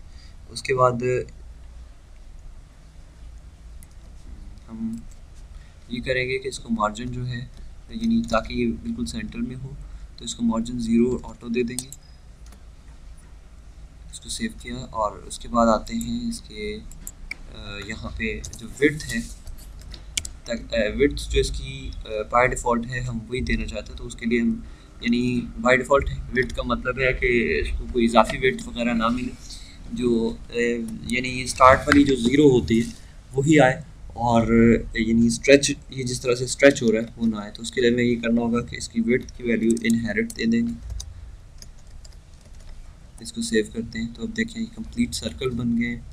उसके बाद हम ये करेंगे कि इसको मार्जिन जो है, यानी ताकि ये बिल्कुल सेंटर में हो, तो इसको मार्जिन 0 ऑटो दे देंगे। इसको सेव किया और उसके बाद आते हैं इसके यहाँ पे जो विड्थ है, विड्थ जो इसकी बाय डिफ़ॉल्ट है हम वही देना चाहते हैं। तो उसके लिए हम यानी बाय डिफ़ॉल्ट विड्थ का मतलब है कि इसको कोई इजाफी विड्थ वगैरह ना मिले, जो यानी स्टार्ट वाली जो ज़ीरो होती है वही आए, और यानी स्ट्रेच ये जिस तरह से स्ट्रेच हो रहा है वो ना आए। तो उसके लिए हमें ये करना होगा कि इसकी विड्थ की वैल्यू इनहेरिट दे देंगे। इसको सेव करते हैं तो अब देखिए कंप्लीट सर्कल बन गए हैं,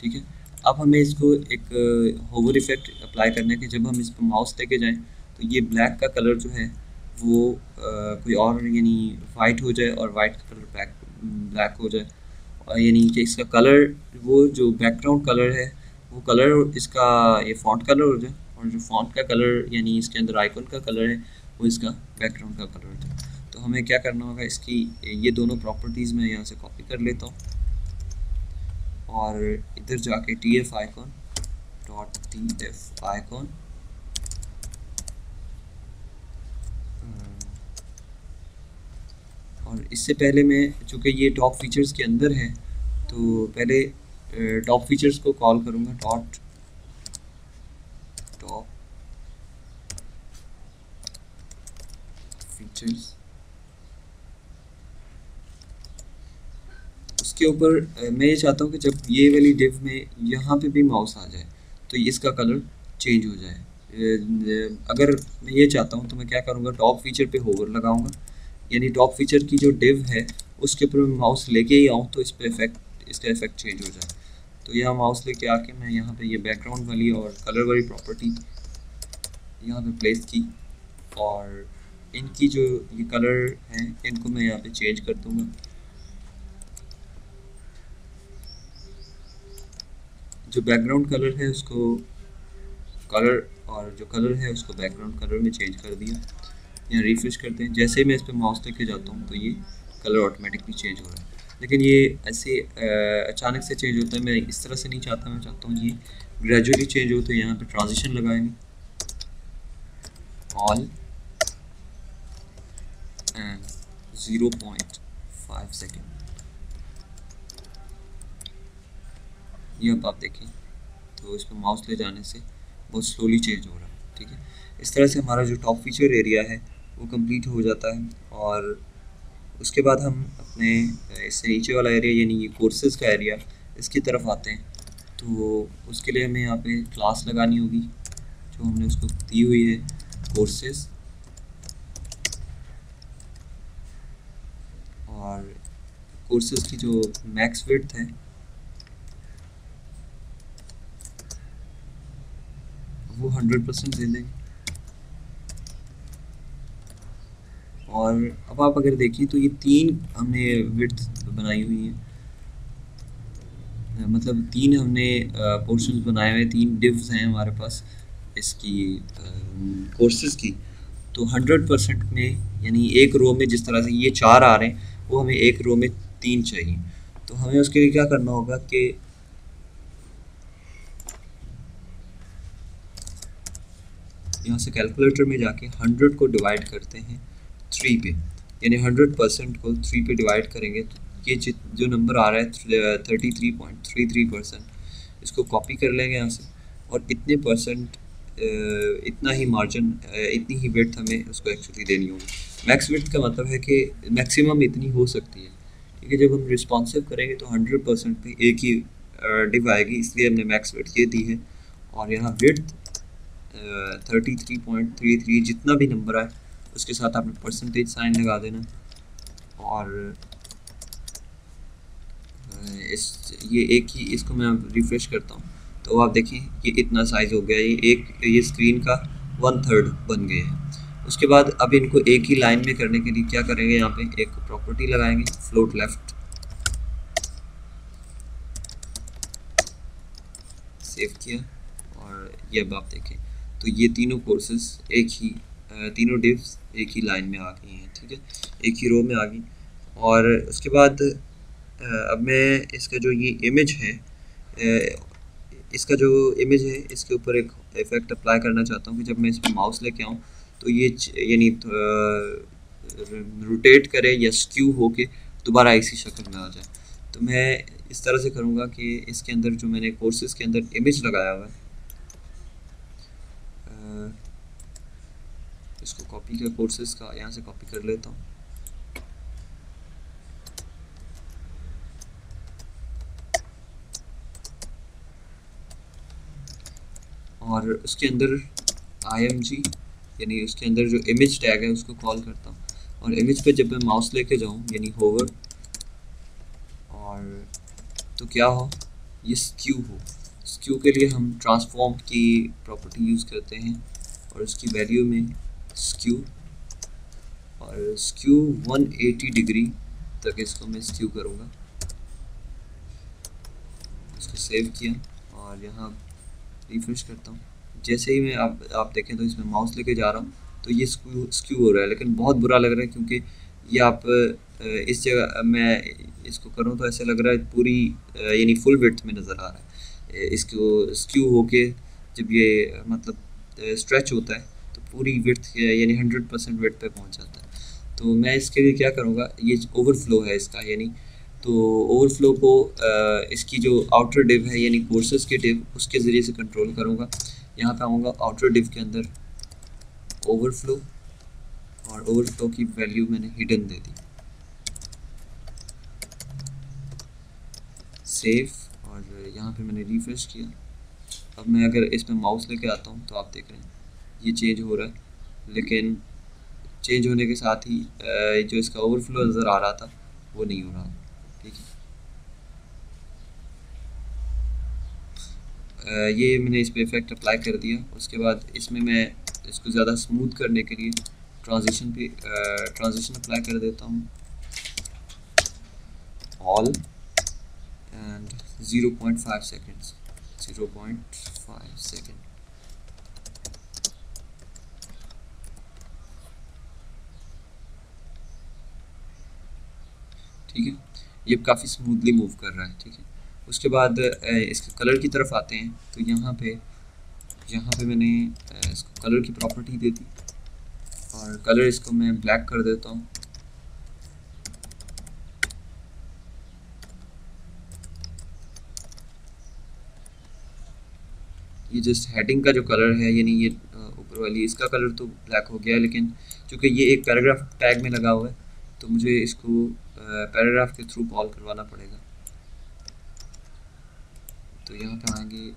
ठीक है। अब हमें इसको एक होवर इफेक्ट अप्लाई करना है कि जब हम इस पर माउस लेके जाएं तो ये ब्लैक का कलर जो है वो कोई और यानी वाइट हो जाए और वाइट का कलर ब्लैक हो जाए, और यानी कि इसका कलर वो जो बैकग्राउंड कलर है वो कलर इसका ये फॉन्ट कलर हो जाए, और जो फॉन्ट का कलर यानी इसके अंदर आइकन का कलर है वो इसका बैकग्राउंड का कलर हो जाए। तो हमें क्या करना होगा, इसकी ये दोनों प्रॉपर्टीज़ मैं यहाँ से कॉपी कर लेता हूँ और इधर जाके TF icon dot TF icon और इससे पहले मैं चूँकि ये टॉप फीचर्स के अंदर है तो पहले टॉप फीचर्स को कॉल करूँगा डॉट टॉप फीचर्स। उसके ऊपर मैं ये चाहता हूँ कि जब ये वाली डिव में यहाँ पे भी माउस आ जाए तो इसका कलर चेंज हो जाए। अगर मैं ये चाहता हूँ तो मैं क्या करूँगा, टॉप फीचर पे होवर लगाऊंगा, यानी टॉप फीचर की जो डिव है उसके ऊपर मैं माउस लेके ही आऊँ तो इस पर इसका इफेक्ट चेंज हो जाए। तो यहाँ माउस लेके आके मैं यहाँ पे ये बैकग्राउंड वाली और कलर वाली प्रॉपर्टी यहाँ पे प्लेस की, और इनकी जो ये कलर हैं इनको मैं यहाँ पे चेंज कर दूँगा। जो बैकग्राउंड कलर है उसको कलर और जो कलर है उसको बैकग्राउंड कलर में चेंज कर दिया। यहाँ रिफ्रेश करते हैं, जैसे ही मैं इस पर माउस लेके जाता हूँ तो ये कलर ऑटोमेटिकली चेंज हो रहा है, लेकिन ये ऐसे अचानक से चेंज होता है। मैं इस तरह से नहीं चाहता, मैं चाहता हूँ ये ग्रेजुअली चेंज हो। तो यहाँ पे ट्रांजिशन लगाएंगे ऑल एंड 0.5 सेकेंड। ये अब आप देखें तो इस पर माउस ले जाने से बहुत स्लोली चेंज हो रहा है, ठीक है। इस तरह से हमारा जो टॉप फीचर एरिया है वो कंप्लीट हो जाता है। और उसके बाद हम अपने इससे नीचे वाला एरिया यानी ये कोर्सेज़ का एरिया इसकी तरफ आते हैं। तो उसके लिए हमें यहाँ पे क्लास लगानी होगी जो हमने उसको दी हुई है कोर्सेज़, और कोर्सेज़ की जो मैक्स विड्थ है वो 100% दे देंगे। और अब आप अगर देखें तो ये 3 हमने विड्थ बनाई हुई है, मतलब 3 हमने पोर्शंस बनाए हुए, 3 डिव्स हैं हमारे पास इसकी कोर्सेज़ की। तो 100% में यानी एक रो में जिस तरह से ये 4 आ रहे हैं वो हमें एक रो में 3 चाहिए। तो हमें उसके लिए क्या करना होगा कि यहाँ से कैलकुलेटर में जाके 100 को डिवाइड करते हैं 3 पे, यानी 100% को 3 पे डिवाइड करेंगे तो ये जो नंबर आ रहा है 33.33%, इसको कॉपी कर लेंगे यहाँ से, और इतने परसेंट इतना ही मार्जिन इतनी ही विड्थ हमें उसको एक्चुअली देनी होगी। मैक्स विड्थ का मतलब है कि मैक्सिमम इतनी हो सकती है, ठीक है। जब हम रिस्पॉन्सिव करेंगे तो 100% पे एक ही डिव आएगी, इसलिए हमने मैक्स विड्थ ये दी है। और यहाँ विड्थ 33.33 जितना भी नंबर आए उसके साथ आपने परसेंटेज साइन लगा देना। और ये एक ही इसको मैं रिफ्रेश करता हूँ तो आप देखें ये इतना साइज़ हो गया, ये स्क्रीन का 1/3 बन गए हैं। उसके बाद अब इनको एक ही लाइन में करने के लिए क्या करेंगे, यहाँ पे एक प्रॉपर्टी लगाएंगे फ्लोट लेफ्ट, सेव किया, और ये अब आप देखें तो ये तीनों कोर्सेज एक ही तीनों डिव्स एक ही लाइन में आ गई हैं, ठीक है, एक ही रो में आ गई। और उसके बाद अब मैं इसका जो ये इमेज है इसके ऊपर एक इफ़ेक्ट अप्लाई करना चाहता हूँ कि जब मैं इस पर माउस लेके आऊँ तो ये यानी रोटेट करे या स्क्यू होके दोबारा इसी शक्ल में आ जाए। तो मैं इस तरह से करूँगा कि इसके अंदर जो मैंने कोर्सेज़ के अंदर इमेज लगाया हुआ है, इसको कॉपी का कोर्सेज़ का यहाँ से कॉपी कर लेता हूँ। और उसके अंदर img यानी उसके अंदर जो इमेज टैग है उसको कॉल करता हूँ, और इमेज पे जब मैं माउस लेके जाऊँ यानी होवर, और तो क्या हो, ये स्क्यू हो। स्क्यू के लिए हम ट्रांसफॉर्म की प्रॉपर्टी यूज़ करते हैं और उसकी वैल्यू में स्क्यू, और स्क्यू 180 डिग्री तक इसको मैं स्क्यू करूँगा। इसको सेव किया और यहाँ रिफ्रेश करता हूँ। जैसे ही मैं आप देखें तो इसमें माउस लेके जा रहा हूँ तो ये स्क्यू हो रहा है, लेकिन बहुत बुरा लग रहा है क्योंकि ये आप इस जगह मैं इसको करूँ तो ऐसे लग रहा है पूरी यानी फुल विड्थ में नज़र आ रहा है। इसको स्क्यू होके जब ये मतलब स्ट्रेच होता है तो पूरी विड्थ यानी 100% विड्थ पे पहुँच जाता है। तो मैं इसके लिए क्या करूँगा, ये ओवरफ्लो है इसका, यानी तो ओवरफ्लो को इसकी जो आउटर डिव है यानी कोर्सेज के डिव, उसके ज़रिए से कंट्रोल करूँगा। यहाँ पे आऊँगा आउटर डिव के अंदर ओवरफ्लो, और ओवरफ्लो की वैल्यू मैंने हिडन दे दी, सेव, और यहाँ पे मैंने रिफ्रेश किया। अब मैं अगर इसमें माउस लेके आता हूँ तो आप देख रहे हैं ये चेंज हो रहा है, लेकिन चेंज होने के साथ ही जो इसका ओवरफ्लो नज़र आ रहा था वो नहीं हो रहा। ठीक है, ये मैंने इस पर इफेक्ट अप्लाई कर दिया। उसके बाद इसमें मैं इसको ज़्यादा स्मूथ करने के लिए ट्रांजिशन पे ट्रांजिशन अप्लाई कर देता हूँ, ऑल, एंड 0.5 सेकेंड्स, 0.5 सेकेंड। ठीक है, ये काफ़ी स्मूथली मूव कर रहा है। ठीक है, उसके बाद इसके कलर की तरफ आते हैं। तो यहाँ पे मैंने इसको कलर की प्रॉपर्टी दे दी, और कलर इसको मैं ब्लैक कर देता हूँ। ये जस्ट हेडिंग का जो कलर है यानी ये ऊपर वाली, इसका कलर तो ब्लैक हो गया है, लेकिन चूँकि ये एक पैराग्राफ टैग में लगा हुआ है तो मुझे इसको पैराग्राफ के थ्रू कॉल करवाना पड़ेगा। तो यहाँ पे आएंगे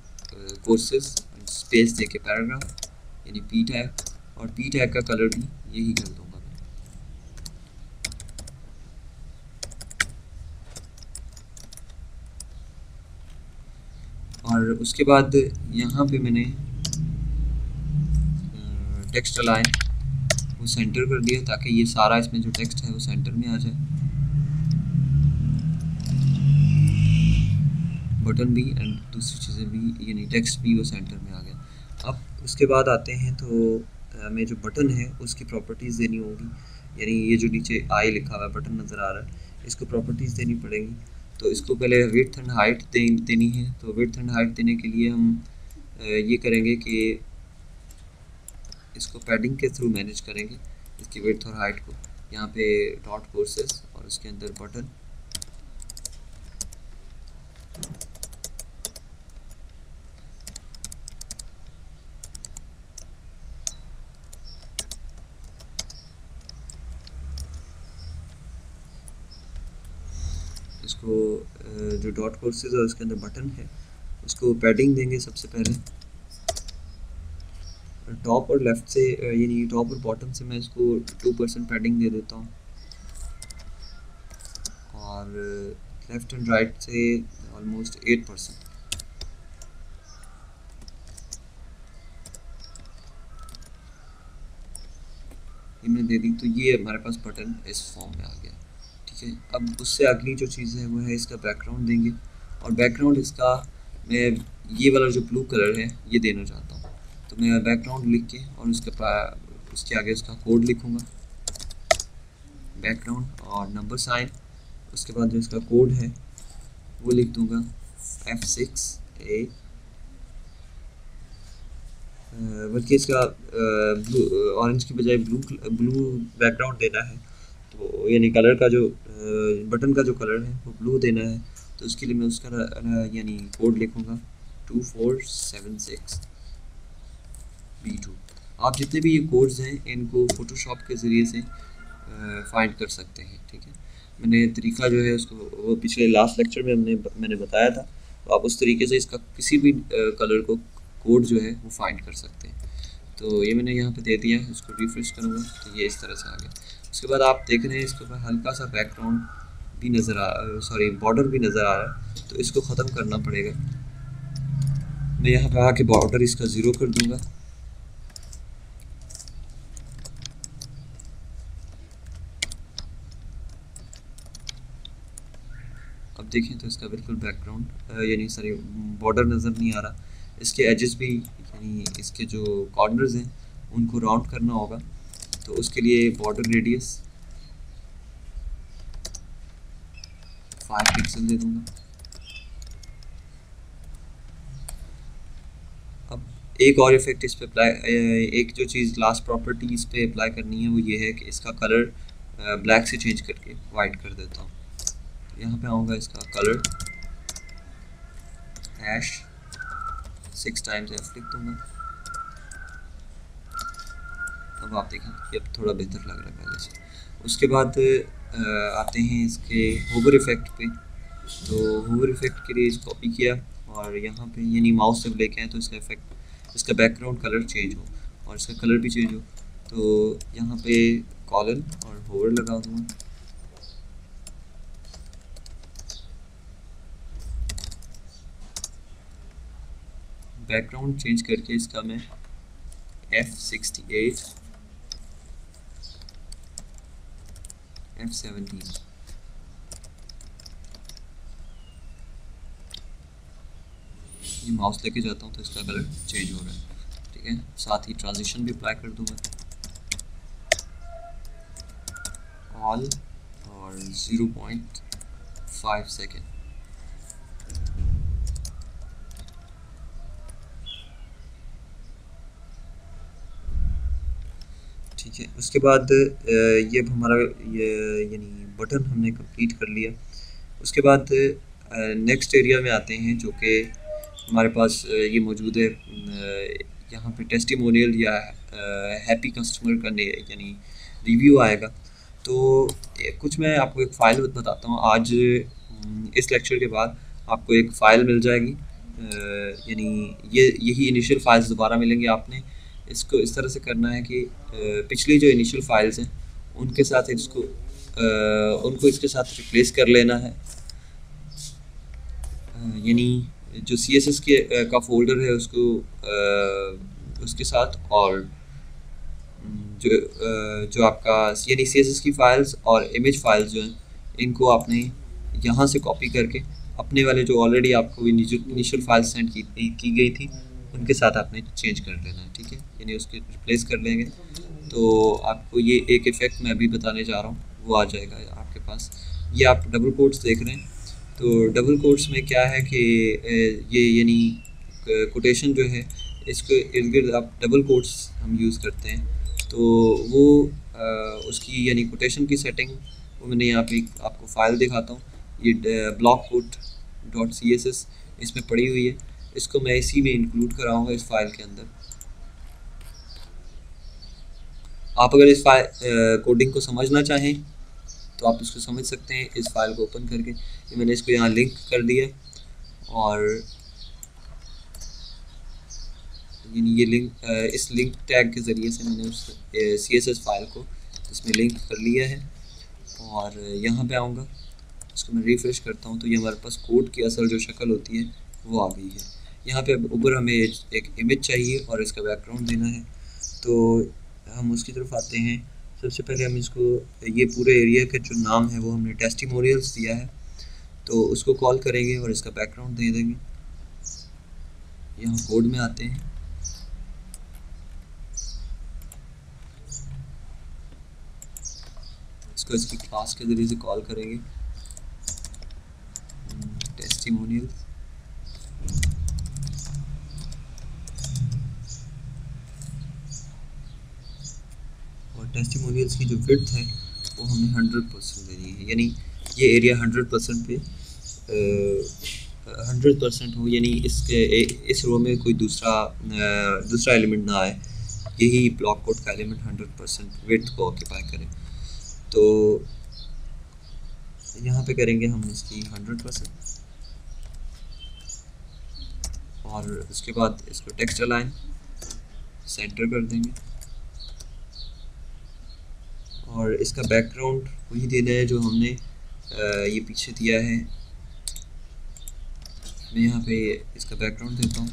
कोर्सेज, स्पेस देके पैराग्राफ यानी पी टैग, और पी टैग का कलर भी यही कर दूंगा मैं। और उसके बाद यहाँ पे मैंने टेक्स्ट अलाइन वो सेंटर कर दिया ताकि ये सारा इसमें जो टेक्स्ट है वो सेंटर में आ जाए। बटन भी एंड दूसरी चीज़ें भी यानी टेक्स्ट भी वो सेंटर में आ गया। अब उसके बाद आते हैं तो हमें जो बटन है उसकी प्रॉपर्टीज़ देनी होगी, यानी ये जो नीचे आई लिखा हुआ बटन नज़र आ रहा है इसको प्रॉपर्टीज़ देनी पड़ेगी। तो इसको पहले विड्थ एंड हाइट देनी है। तो विड्थ एंड हाइट देने के लिए हम ये करेंगे कि इसको पैडिंग के थ्रू मैनेज करेंगे इसकी विड्थ और हाइट को। यहाँ पे डॉट कोर्सेस और उसके अंदर बटन, इसको जो डॉट कोर्सेज और उसके अंदर बटन है उसको पैडिंग देंगे सबसे पहले। टॉप और लेफ़्ट से यानी टॉप और बॉटम से मैं इसको 2% पैडिंग दे देता हूँ, और लेफ़्ट एंड राइट से ऑलमोस्ट 8%। ये मैंने दे दी, तो ये हमारे पास बटन इस फॉर्म में आ गया। ठीक है, अब उससे अगली जो चीज़ है वो है इसका बैकग्राउंड देंगे, और बैकग्राउंड इसका मैं ये वाला जो ब्लू कलर है ये देना चाहता हूँ। तो मैं बैकग्राउंड लिख के और उसके आगे उसका कोड लिखूँगा, बैकग्राउंड और नंबर साइन, उसके बाद जो इसका कोड है वो लिख दूँगा F6A, बल्कि इसका ऑरेंज की बजाय ब्लू बैकग्राउंड देना है। तो यानी कलर का जो बटन का जो कलर है वो ब्लू देना है, तो उसके लिए मैं उसका यानी कोड लिखूँगा 2476B2। आप जितने भी ये कोड्स हैं इनको फ़ोटोशॉप के ज़रिए से फाइंड कर सकते हैं, ठीक है। मैंने तरीका जो है उसको वो पिछले लास्ट लेक्चर में मैंने बताया था, तो आप उस तरीके से इसका किसी भी कलर को कोड जो है वो फाइंड कर सकते हैं। तो ये मैंने यहाँ पे दे दिया है, इसको रिफ्रेश करूँगा तो ये इस तरह से आ गया। उसके बाद आप देख रहे हैं इसके ऊपर हल्का सा बैकग्राउंड भी नज़र सॉरी बॉर्डर भी नज़र आ रहा है, तो इसको ख़त्म करना पड़ेगा। मैं यहाँ पे आके बॉर्डर इसका 0 कर दूँगा। अब देखें तो इसका बिल्कुल बैकग्राउंड यानी सॉरी बॉर्डर नज़र नहीं आ रहा। इसके एजेस भी यानी इसके जो कॉर्नर्स हैं उनको राउंड करना होगा, तो उसके लिए बॉर्डर रेडियस 5 पिक्सल दे दूँगा। अब एक और इफेक्ट इस पे अप्लाई, एक जो चीज़ लास्ट प्रॉपर्टी इस पे अप्लाई करनी है वो ये है कि इसका कलर ब्लैक से चेंज करके वाइट कर देता हूँ। यहाँ पे आऊँगा, इसका कलर हैश 6 टाइम्स F लिख दूँगा। अब आप देखें कि अब थोड़ा बेहतर लग रहा है पहले से। उसके बाद आते हैं इसके होवर इफेक्ट पे। तो होवर इफेक्ट के लिए इसको कॉपी किया और यहाँ पे यानी माउस से लेके आए तो इसका इफेक्ट, इसका बैकग्राउंड कलर चेंज हो और इसका कलर भी चेंज हो, तो यहाँ पे कॉलन और होवर लगा दूँगा। बैकग्राउंड चेंज करके इसका मैं F68 F17 ये माउस लेके जाता हूँ तो इसका कलर चेंज हो रहा है, ठीक है। साथ ही ट्रांजिशन भी अप्लाई कर दूंगा, ऑल और 0.5 सेकेंड। ठीक है, उसके बाद ये हमारा ये यानी बटन हमने कंप्लीट कर लिया। उसके बाद नेक्स्ट एरिया में आते हैं जो कि हमारे पास ये मौजूद है। यहाँ पे टेस्टिमोनियल या हैप्पी कस्टमर का यानी रिव्यू आएगा। तो कुछ मैं आपको एक फ़ाइल बताता हूँ। आज इस लेक्चर के बाद आपको एक फ़ाइल मिल जाएगी, यानी यही इनिशियल फाइल्स दोबारा मिलेंगे। आपने इसको इस तरह से करना है कि पिछली जो इनिशियल फाइल्स हैं उनके साथ इसको उनको इसके साथ रिप्लेस कर लेना है। यानी जो CSS का फोल्डर है उसको उसके साथ, और जो आपका यानी CSS की फाइल्स और इमेज फाइल्स जो हैं इनको आपने यहाँ से कॉपी करके अपने वाले जो ऑलरेडी आपको इनिशियल फाइल्स सेंड की गई थी उनके साथ आपने चेंज कर लेना है, ठीक है। यानी उसके रिप्लेस कर लेंगे तो आपको ये एक इफ़ेक्ट मैं अभी बताने जा रहा हूँ वो आ जाएगा आपके पास। ये आप डबल कोट्स देख रहे हैं, तो डबल कोट्स में क्या है कि ये यानी कोटेशन जो है इसको इर्द गिर्द आप डबल कोट्स हम यूज़ करते हैं, तो वो उसकी यानी कोटेशन की सेटिंग वो मैंने यहाँ पे आपको फ़ाइल दिखाता हूँ। ये blockquote.css इसमें पड़ी हुई है, इसको मैं इसी में इंक्लूड कराऊंगा इस फाइल के अंदर। आप अगर इस कोडिंग को समझना चाहें तो आप इसको समझ सकते हैं इस फाइल को ओपन करके। ये मैंने इसको यहाँ लिंक कर दिया और ये लिंक इस लिंक टैग के ज़रिए से मैंने उस CSS फाइल को इसमें लिंक कर लिया है। और यहाँ पे आऊँगा, इसको मैं रिफ़्रेश करता हूँ तो ये हमारे पास कोड की असल जो शक्ल होती है वो आ गई है। यहाँ पे ऊपर हमें एक इमेज चाहिए और इसका बैकग्राउंड देना है, तो हम उसकी तरफ आते हैं। सबसे पहले हम इसको ये पूरे एरिया का जो नाम है वो हमने टेस्टिमोनियल्स दिया है, तो उसको कॉल करेंगे और इसका बैकग्राउंड दे देंगे। यहाँ कोड में आते हैं, इसको इसकी क्लास के ज़रिए से कॉल करेंगे टेस्टिमोनियल। और टेस्टिमोनियल्स की जो विड्थ है वो वो हमें 100% देनी है, यानी ये एरिया 100% पे 100% हो, यानी इस रो में कोई दूसरा एलिमेंट ना आए, यही ब्लॉक कोड का एलिमेंट 100% विड्थ को ऑक्यूपाई करे। तो यहाँ पे करेंगे हम इसकी 100%, और उसके बाद इसको टेक्स्ट अलाइन सेंटर कर देंगे, और इसका बैकग्राउंड वही देना है जो हमने ये पीछे दिया है। मैं यहाँ पे इसका बैकग्राउंड देता हूँ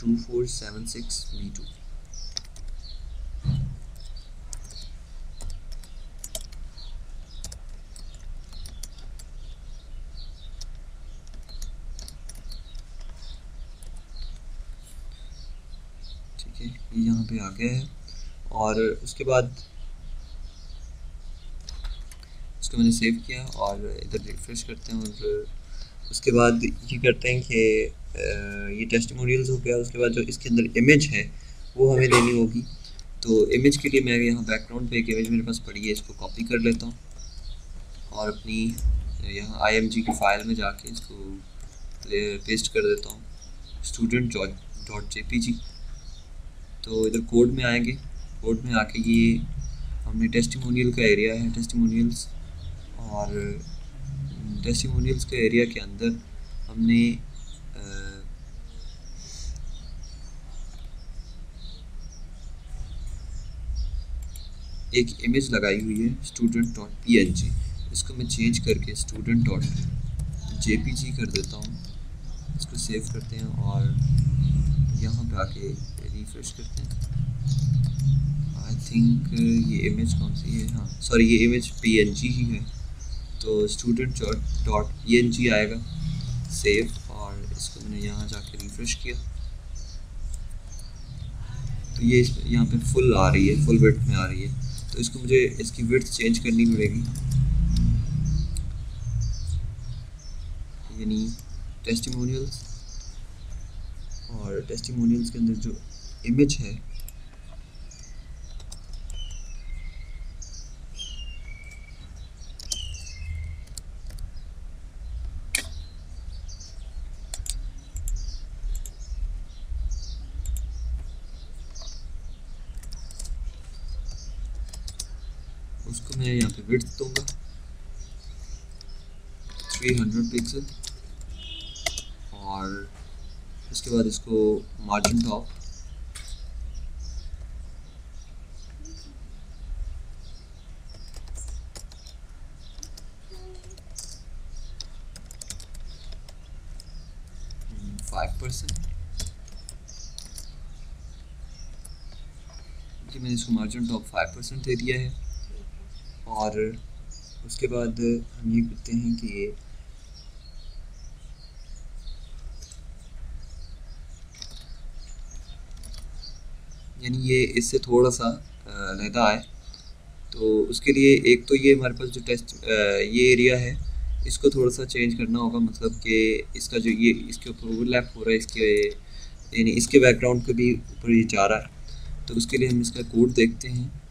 #2476v2। ठीक है, ये यहाँ पे आ गया है, और उसके बाद इसको मैंने सेव किया और इधर रिफ्रेश करते हैं, और उसके बाद ये करते हैं कि ये टेस्टिमोनियल्स हो गया। उसके बाद जो इसके अंदर इमेज है वो हमें लेनी होगी। तो इमेज के लिए मैं यहाँ बैकग्राउंड पे एक इमेज मेरे पास पड़ी है, इसको कॉपी कर लेता हूँ और अपनी यहाँ IMG की फ़ाइल में जाके इसको पेस्ट कर देता हूँ, student.jpg। तो इधर कोड में आएंगे, कोड में आके ये हमने टेस्टिमोनियल का एरिया है, टेस्टिमोनियल्स, और टेस्टिमोनियल्स के एरिया के अंदर हमने एक इमेज लगाई हुई है student.png। इसको मैं चेंज करके student.jpg कर देता हूँ। इसको सेव करते हैं और यहाँ पे आके रिफ्रेश करते हैं। आई थिंक ये इमेज कौन सी है, हाँ सॉरी, ये इमेज png ही है। तो student.png आएगा, सेव, और इसको मैंने यहाँ जाके रिफ्रेश किया तो ये यहाँ पे फुल आ रही है, फुल विड्थ में आ रही है। तो इसको मुझे इसकी विड्थ चेंज करनी पड़ेगी, यानी टेस्टिमोनियल्स, और टेस्टिमोनियल्स के अंदर जो इमेज है उसको मैं यहाँ पे विड्थ दूंगा 300 पिक्सल, और उसके बाद इसको मार्जिन टॉप मैंने इसको मार्जिन टॉप 5% दे दिया है। और उसके बाद हम ये करते हैं कि यानी ये इससे थोड़ा सा अलहदा आए, तो उसके लिए एक तो ये हमारे पास जो ये एरिया है इसको थोड़ा सा चेंज करना होगा, मतलब कि इसका जो ये इसके ऊपर ओवरलैप हो रहा है, इसके यानी इसके बैकग्राउंड के भी ऊपर ये जा रहा है। तो उसके लिए हम इसका कोड देखते हैं।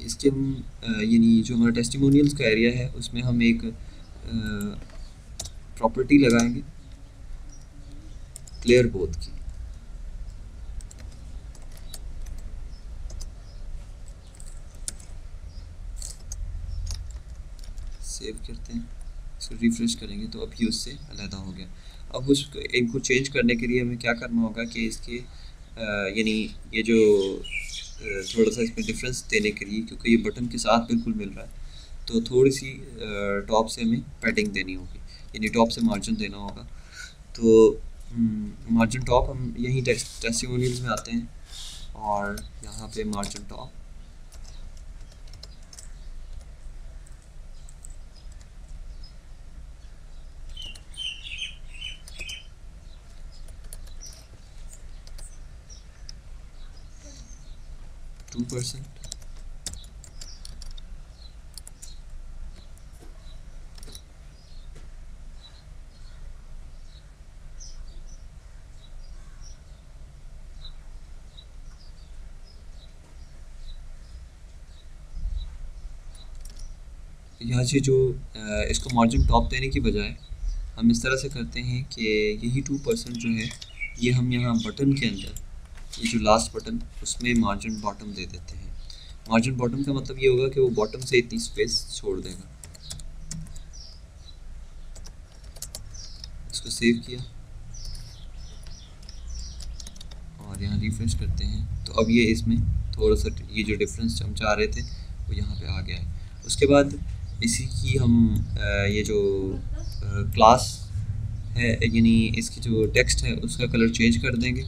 इसके हम यानी जो हमारा टेस्टिमोनियल्स का एरिया है उसमें हम एक प्रॉपर्टी लगाएंगे क्लियर बोथ की। सेव करते हैं, इसको रिफ्रेश करेंगे तो अभी उससे अलहदा हो गया। अब उस इनको चेंज करने के लिए हमें क्या करना होगा कि इसके यानी ये जो थोड़ा सा इसमें डिफरेंस देने के लिए, क्योंकि ये बटन के साथ बिल्कुल मिल रहा है, तो थोड़ी सी टॉप से हमें पैडिंग देनी होगी, यानी टॉप से मार्जिन देना होगा। तो मार्जिन टॉप हम यहीं टेस्टिमोनियल्स में आते हैं और यहाँ पे मार्जिन टॉप 2%। यहाँ से जो इसको मार्जिन टॉप देने की बजाय हम इस तरह से करते हैं कि यही 2% जो है ये हम यहाँ बटन के अंदर, ये जो लास्ट बटन, उसमें मार्जिन बॉटम दे देते हैं। मार्जिन बॉटम का मतलब ये होगा कि वो बॉटम से इतनी स्पेस छोड़ देगा। इसको सेव किया और यहाँ रिफ्रेश करते हैं तो अब ये इसमें थोड़ा सा ये जो डिफरेंस हम चाह रहे थे वो यहाँ पे आ गया है। उसके बाद इसी की हम ये जो क्लास है यानी इसकी जो टेक्स्ट है उसका कलर चेंज कर देंगे।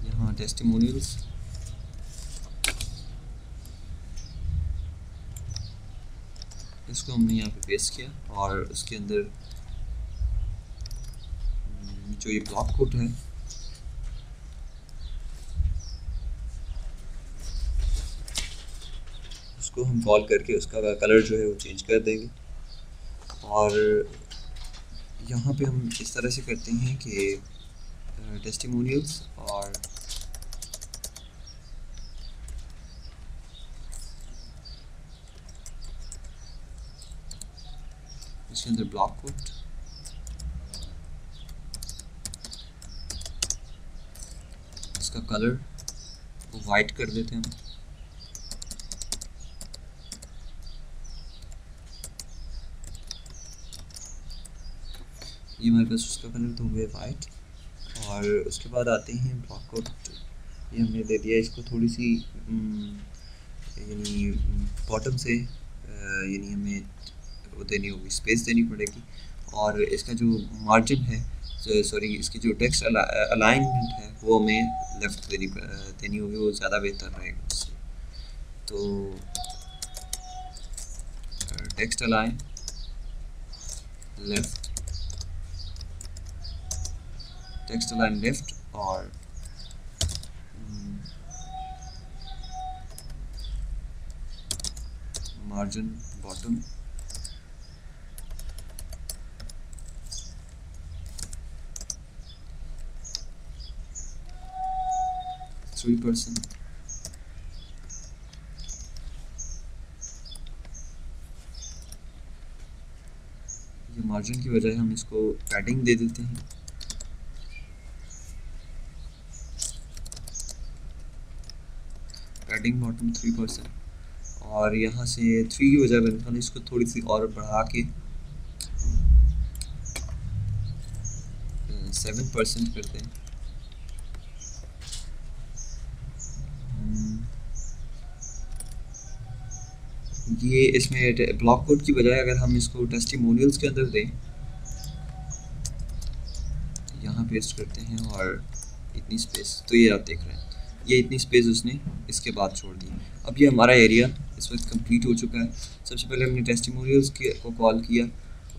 यहाँ टेस्टिमोनियल्स, इसको हमने यहाँ पे पेस्ट किया और उसके अंदर जो ये ब्लॉक कोड है उसको हम कॉल करके उसका कलर जो है वो चेंज कर देंगे। और यहाँ पे हम इस तरह से करते हैं कि टेस्टिमोनियल्स और इसके अंदर ब्लॉक कोड, इसका कलर वो वाइट कर देते हैं हम। ये हमारे पास उसका कलर तो हुआ वाइट। और उसके बाद आते हैं ब्लॉक कोड, ये हमने दे दिया इसको थोड़ी सी यानी बॉटम से यानी हमें वो देनी होगी, स्पेस देनी पड़ेगी। और इसका जो मार्जिन है, सॉरी इसकी जो टेक्स्ट अलाइनमेंट है वो हमें लेफ़्ट देनी होगी, वो ज़्यादा बेहतर रहेगा उससे। तो text align left, text align left और मार्जिन बॉटम, थ्री %। ये मार्जिन की बजाय हम इसको पैडिंग दे देते हैं। Padding bottom 3%। और यहाँ से 3 की बजाय मैंने इसको थोड़ी सी और बढ़ा के 7% करते हैं। ये इसमें ब्लॉक कोड की बजाय अगर हम इसको टेस्टिमोनियल्स के अंदर दें, यहाँ पेस्ट करते हैं और इतनी स्पेस, तो ये आप देख रहे हैं ये इतनी स्पेस उसने इसके बाद छोड़ दी। अब ये हमारा एरिया इस वक्त कंप्लीट हो चुका है। सबसे पहले हमने टेस्टिमोनियल्स को कॉल किया,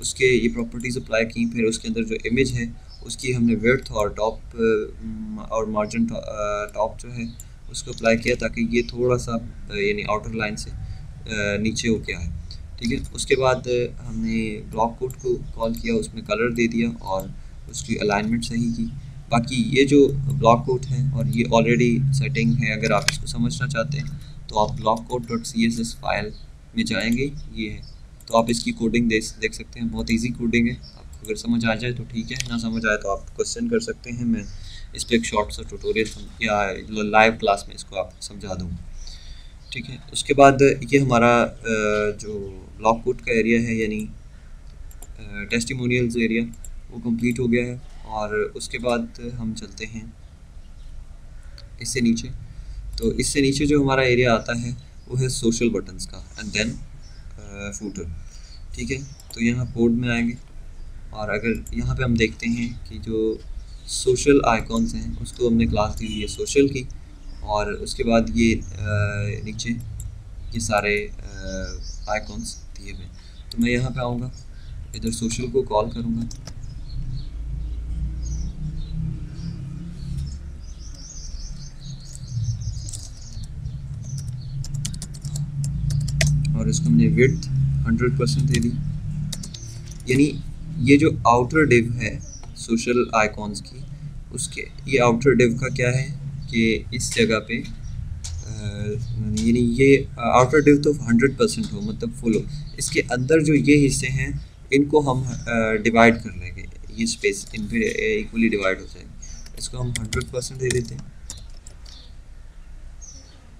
उसके ये प्रॉपर्टीज़ अप्लाई की, फिर उसके अंदर जो इमेज है उसकी हमने विड्थ और टॉप और मार्जिन टॉप जो है उसको अप्लाई किया ताकि ये थोड़ा सा यानी आउटर लाइन से नीचे हो गया है। ठीक है, उसके बाद हमने ब्लॉक कोड को कॉल किया, उसमें कलर दे दिया और उसकी अलाइनमेंट सही की। बाकी ये जो ब्लॉक कोड है और ये ऑलरेडी सेटिंग है, अगर आप इसको समझना चाहते हैं तो आप blockcode.css फाइल में जाएंगे, ये है, तो आप इसकी कोडिंग देख सकते हैं। बहुत इजी कोडिंग है, आपको अगर समझ आ जाए तो ठीक है, ना समझ आए तो आप क्वेश्चन कर सकते हैं। मैं इस पर एक शॉर्ट सा ट्यूटोरियल या लाइव क्लास में इसको आपको समझा दूँगा। ठीक है, उसके बाद ये हमारा जो ब्लॉक कोड का एरिया है यानी टेस्टिमोनियल्स एरिया वो कंप्लीट हो गया है। और उसके बाद हम चलते हैं इससे नीचे। तो इससे नीचे जो हमारा एरिया आता है वो है सोशल बटन्स का एंड देन फूटर। ठीक है, तो यहाँ कोड में आएंगे और अगर यहाँ पे हम देखते हैं कि जो सोशल आइकॉन्स हैं उसको हमने क्लास दी हुई है सोशल की, और उसके बाद ये नीचे ये सारे आइकॉन्स दिए हुए। तो मैं यहाँ पे आऊँगा, इधर सोशल को कॉल करूँगा इसको हमने विड्थ 100% दे दी। यानी ये जो आउटर डिव है सोशल आइकॉन्स की, उसके ये आउटर डिव का क्या है कि इस जगह पे यानी ये आउटर डिव तो 100% हो, मतलब फुल हो। इसके अंदर जो ये हिस्से हैं इनको हम डिवाइड कर लेंगे, ये स्पेस इन पे इक्वली डिवाइड हो जाएगी। इसको हम 100% दे देते हैं।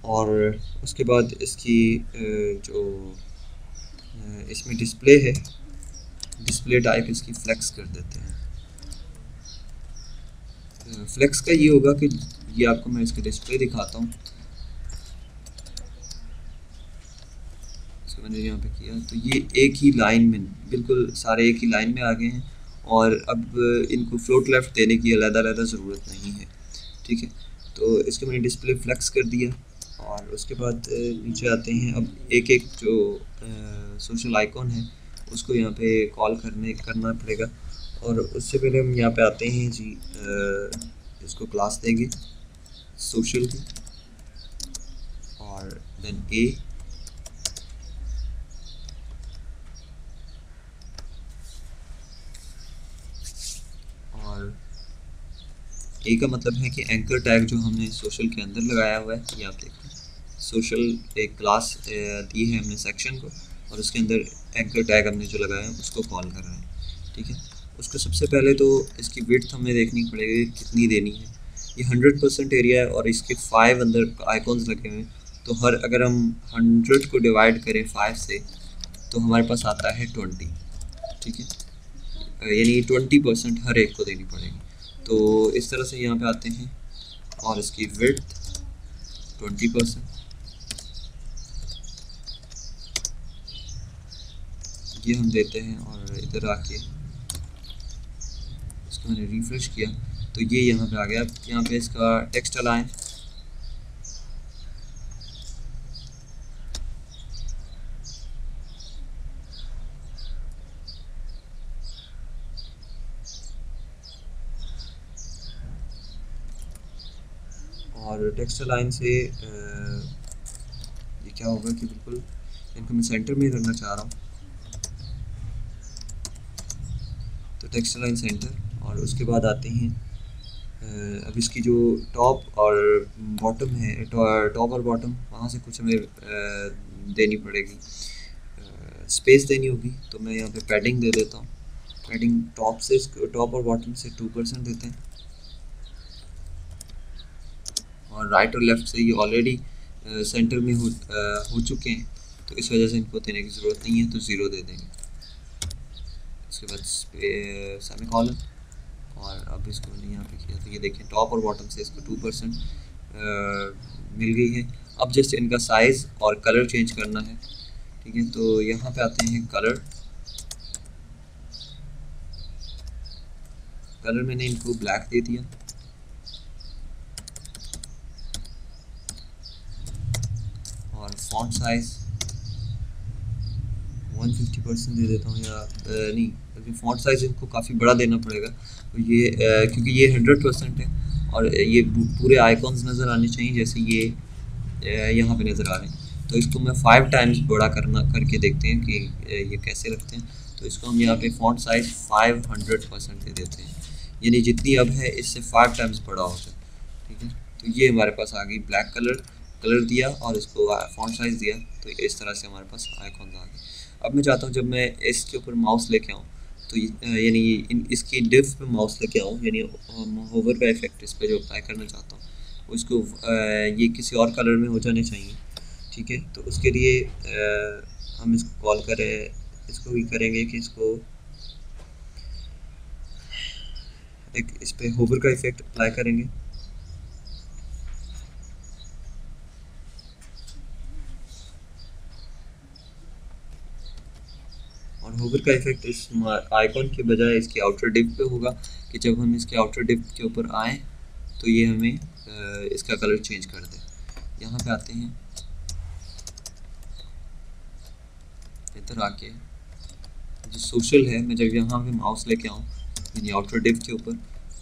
और उसके बाद इसकी जो इसमें डिस्प्ले है, डिस्प्ले टाइप इसकी फ्लेक्स कर देते हैं। फ्लेक्स का ये होगा कि ये आपको मैं इसका डिस्प्ले दिखाता हूँ। इसको मैंने यहाँ पे किया तो ये एक ही लाइन में, बिल्कुल सारे एक ही लाइन में आ गए हैं, और अब इनको फ्लोट लेफ्ट देने की अलग-अलग ज़रूरत नहीं है। ठीक है, तो इसके मैंने डिस्प्ले फ्लेक्स कर दिया। और उसके बाद नीचे आते हैं। अब एक एक जो सोशल आइकॉन है उसको यहाँ पे कॉल करना पड़ेगा। और उससे पहले हम यहाँ पे आते हैं जी, इसको क्लास देंगे सोशल की, और देन ए, और ए का मतलब है कि एंकर टैग जो हमने सोशल के अंदर लगाया हुआ है, ये आप देखिए सोशल एक क्लास दी है हमने सेक्शन को, और उसके अंदर एंकर टैग हमने जो लगाया है उसको कॉल कर रहे हैं। ठीक है, उसको सबसे पहले तो इसकी विड्थ हमें देखनी पड़ेगी कितनी देनी है। ये 100% एरिया है और इसके 5 अंदर आइकॉन्स लगे हुए हैं, तो हर अगर हम 100 को डिवाइड करें 5 से तो हमारे पास आता है 20। ठीक है, यानी 20% हर एक को देनी पड़ेगी। तो इस तरह से यहाँ पे आते हैं और इसकी विड्थ 20%, ये हम देते हैं। और इधर आके इसको मैंने रिफ्रेश किया तो ये यहाँ पे आ गया। यहाँ पे इसका टेक्स्ट अलाइन, और टेक्स्ट अलाइन से ये क्या होगा कि बिल्कुल इनको मैं सेंटर में करना चाह रहा हूँ, तो टेक्स्ट अलाइन सेंटर। और उसके बाद आते हैं अब इसकी जो टॉप और बॉटम है, टॉप और बॉटम वहाँ से कुछ हमें देनी पड़ेगी, स्पेस देनी होगी। तो मैं यहाँ पे पैडिंग दे देता हूँ। पैडिंग टॉप और बॉटम से 2% देते हैं, और राइट और लेफ़्ट से ये ऑलरेडी सेंटर में हो चुके हैं, तो इस वजह से इनको देने की ज़रूरत नहीं है, तो 0 दे देंगे। उसके बाद सेमीकोलन, और अब इसको मैंने यहाँ पे किया तो ये देखें टॉप और बॉटम से इसको 2% मिल गई है। अब जस्ट इनका साइज़ और कलर चेंज करना है। ठीक है, तो यहाँ पे आते हैं कलर। कलर मैंने इनको ब्लैक दे दिया, और फॉन्ट साइज़ 150% दे देता हूँ, या नहीं बल्कि फॉन्ट साइज़ इनको काफ़ी बड़ा देना पड़ेगा। तो ये क्योंकि ये 100% है और ये पूरे आइकॉन्स नज़र आने चाहिए जैसे ये यहाँ पे नज़र आ रहे हैं। तो इसको मैं 5 टाइम्स बड़ा करके देखते हैं कि ये कैसे लगते हैं। तो इसको हम यहाँ पे फॉन्ट साइज़ 500% दे देते हैं, यानी जितनी अब है इससे 5 टाइम्स बड़ा हो जाए। ठीक है, तो ये हमारे पास आ गई। ब्लैक कलर दिया और इसको फॉन्ट साइज़ दिया, तो इस तरह से हमारे पास आइकॉन्स आ गए। अब मैं चाहता हूँ जब मैं इसके ऊपर माउस लेके आऊँ तो यानी इसकी डिव पे माउस लेके आऊँ, यानी होवर का इफेक्ट इस पर जो अप्लाई करना चाहता हूँ उसको ये किसी और कलर में हो जाने चाहिए। ठीक है, तो उसके लिए हम इसको कॉल करें, इसको भी करेंगे कि इसको एक इस पर होवर का इफेक्ट अप्लाई करेंगे। और होवर का इफेक्ट इस आइकॉन के बजाय इसकी आउटर डिव पे होगा कि जब हम इसके आउटर डिव के ऊपर आएँ तो ये हमें इसका कलर चेंज कर दे। यहाँ पे आते हैं, इधर आके जो सोशल है, मैं जब यहाँ पे माउस लेके आऊँ यानी आउटर डिव के ऊपर,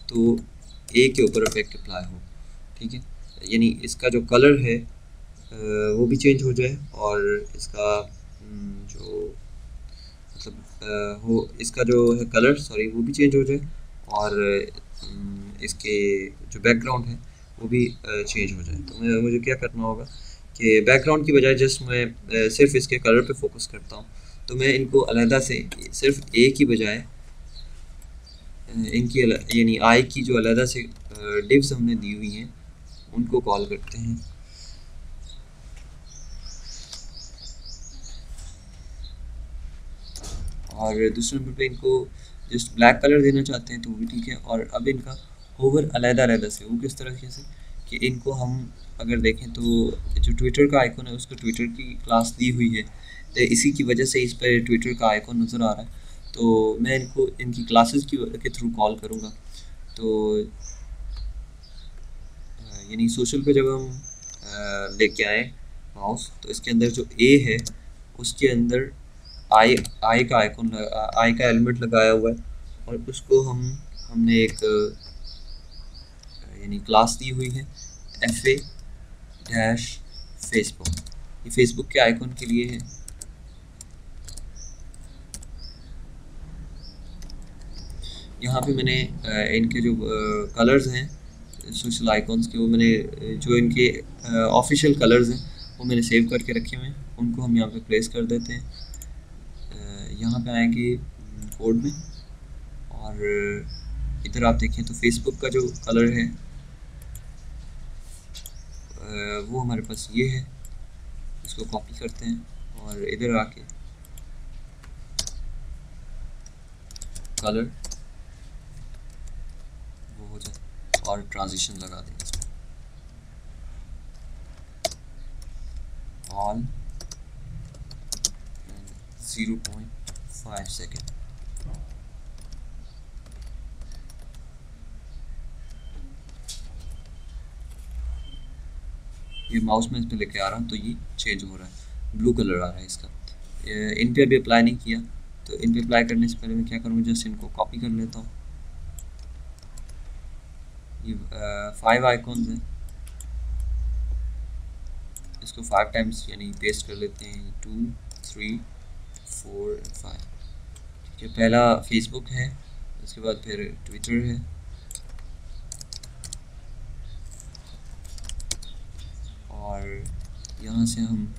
तो ए के ऊपर इफेक्ट अप्लाई हो। ठीक है, यानी इसका जो कलर है वो भी चेंज हो जाए और इसका जो मतलब हो इसका जो है कलर सॉरी वो भी चेंज हो जाए, और इसके जो बैकग्राउंड है वो भी चेंज हो जाए। तो मुझे क्या करना होगा कि बैकग्राउंड की बजाय जस्ट मैं सिर्फ इसके कलर पे फोकस करता हूँ। तो मैं इनको अलहदा से सिर्फ ए की बजाय इनकी यानी आई की जो अलहदा से डिव्स हमने दी हुई हैं उनको कॉल करते हैं। और दूसरे नंबर पे इनको जस्ट ब्लैक कलर देना चाहते हैं तो वो भी ठीक है। और अब इनका होवर अलहदा से, वो किस तरह से कि इनको हम अगर देखें तो जो ट्विटर का आइकन है उसको ट्विटर की क्लास दी हुई है, तो इसी की वजह से इस पर ट्विटर का आइकन नज़र आ रहा है। तो मैं इनको इनकी क्लासेस के थ्रू कॉल करूँगा। तो यानी सोशल पे जब हम लेके आए माउस, तो इसके अंदर जो ए है उसके अंदर आई आई का आइकन आई का एलिमेंट लगाया हुआ है, और उसको हमने एक यानी क्लास दी हुई है एफ ए डैश फेसबुक। ये फेसबुक के आइकन के लिए है। यहाँ पे मैंने इनके जो कलर्स हैं सोशल आइकॉन्स के, वो मैंने जो इनके ऑफिशियल कलर्स हैं वो मैंने सेव करके रखे हुए हैं, उनको हम यहाँ पे प्लेस कर देते हैं। यहाँ पे आएंगे कोड में, और इधर आप देखें तो फेसबुक का जो कलर है वो हमारे पास ये है। इसको कॉपी करते हैं और इधर आके कलर वो हो जाए और ट्रांजिशन लगा दें इसमें ऑल 0.5 सेकेंड। ये माउस में इस पर लेके आ रहा हूँ तो ये चेंज हो रहा है, ब्लू कलर आ रहा है इसका। इन पे अभी अप्लाई नहीं किया, तो इन पे अप्लाई करने से पहले मैं क्या करूँगा, जस्ट इनको कॉपी कर लेता हूँ। ये 5 आइकॉन्स हैं, इसको 5 टाइम्स यानी पेस्ट कर लेते हैं, 2 3 4 एंड 5। ठीक है, पहला फेसबुक है, उसके बाद फिर ट्विटर है, और यहाँ से हम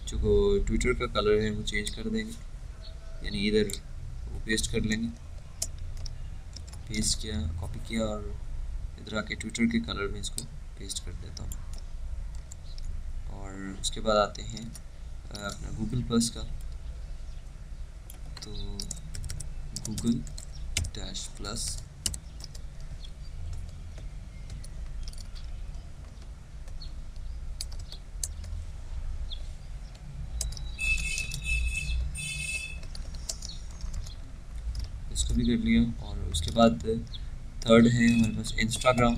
जो ट्विटर का कलर है वो चेंज कर देंगे, यानी इधर वो पेस्ट कर लेंगे। पेस्ट किया, कॉपी किया, और इधर आके ट्विटर के कलर में इसको पेस्ट कर देता हूँ। और उसके बाद आते हैं अपना गूगल प्लस का, तो गूगल डैश प्लस, इसको भी कर लिया। और उसके बाद थर्ड है हमारे पास इंस्टाग्राम,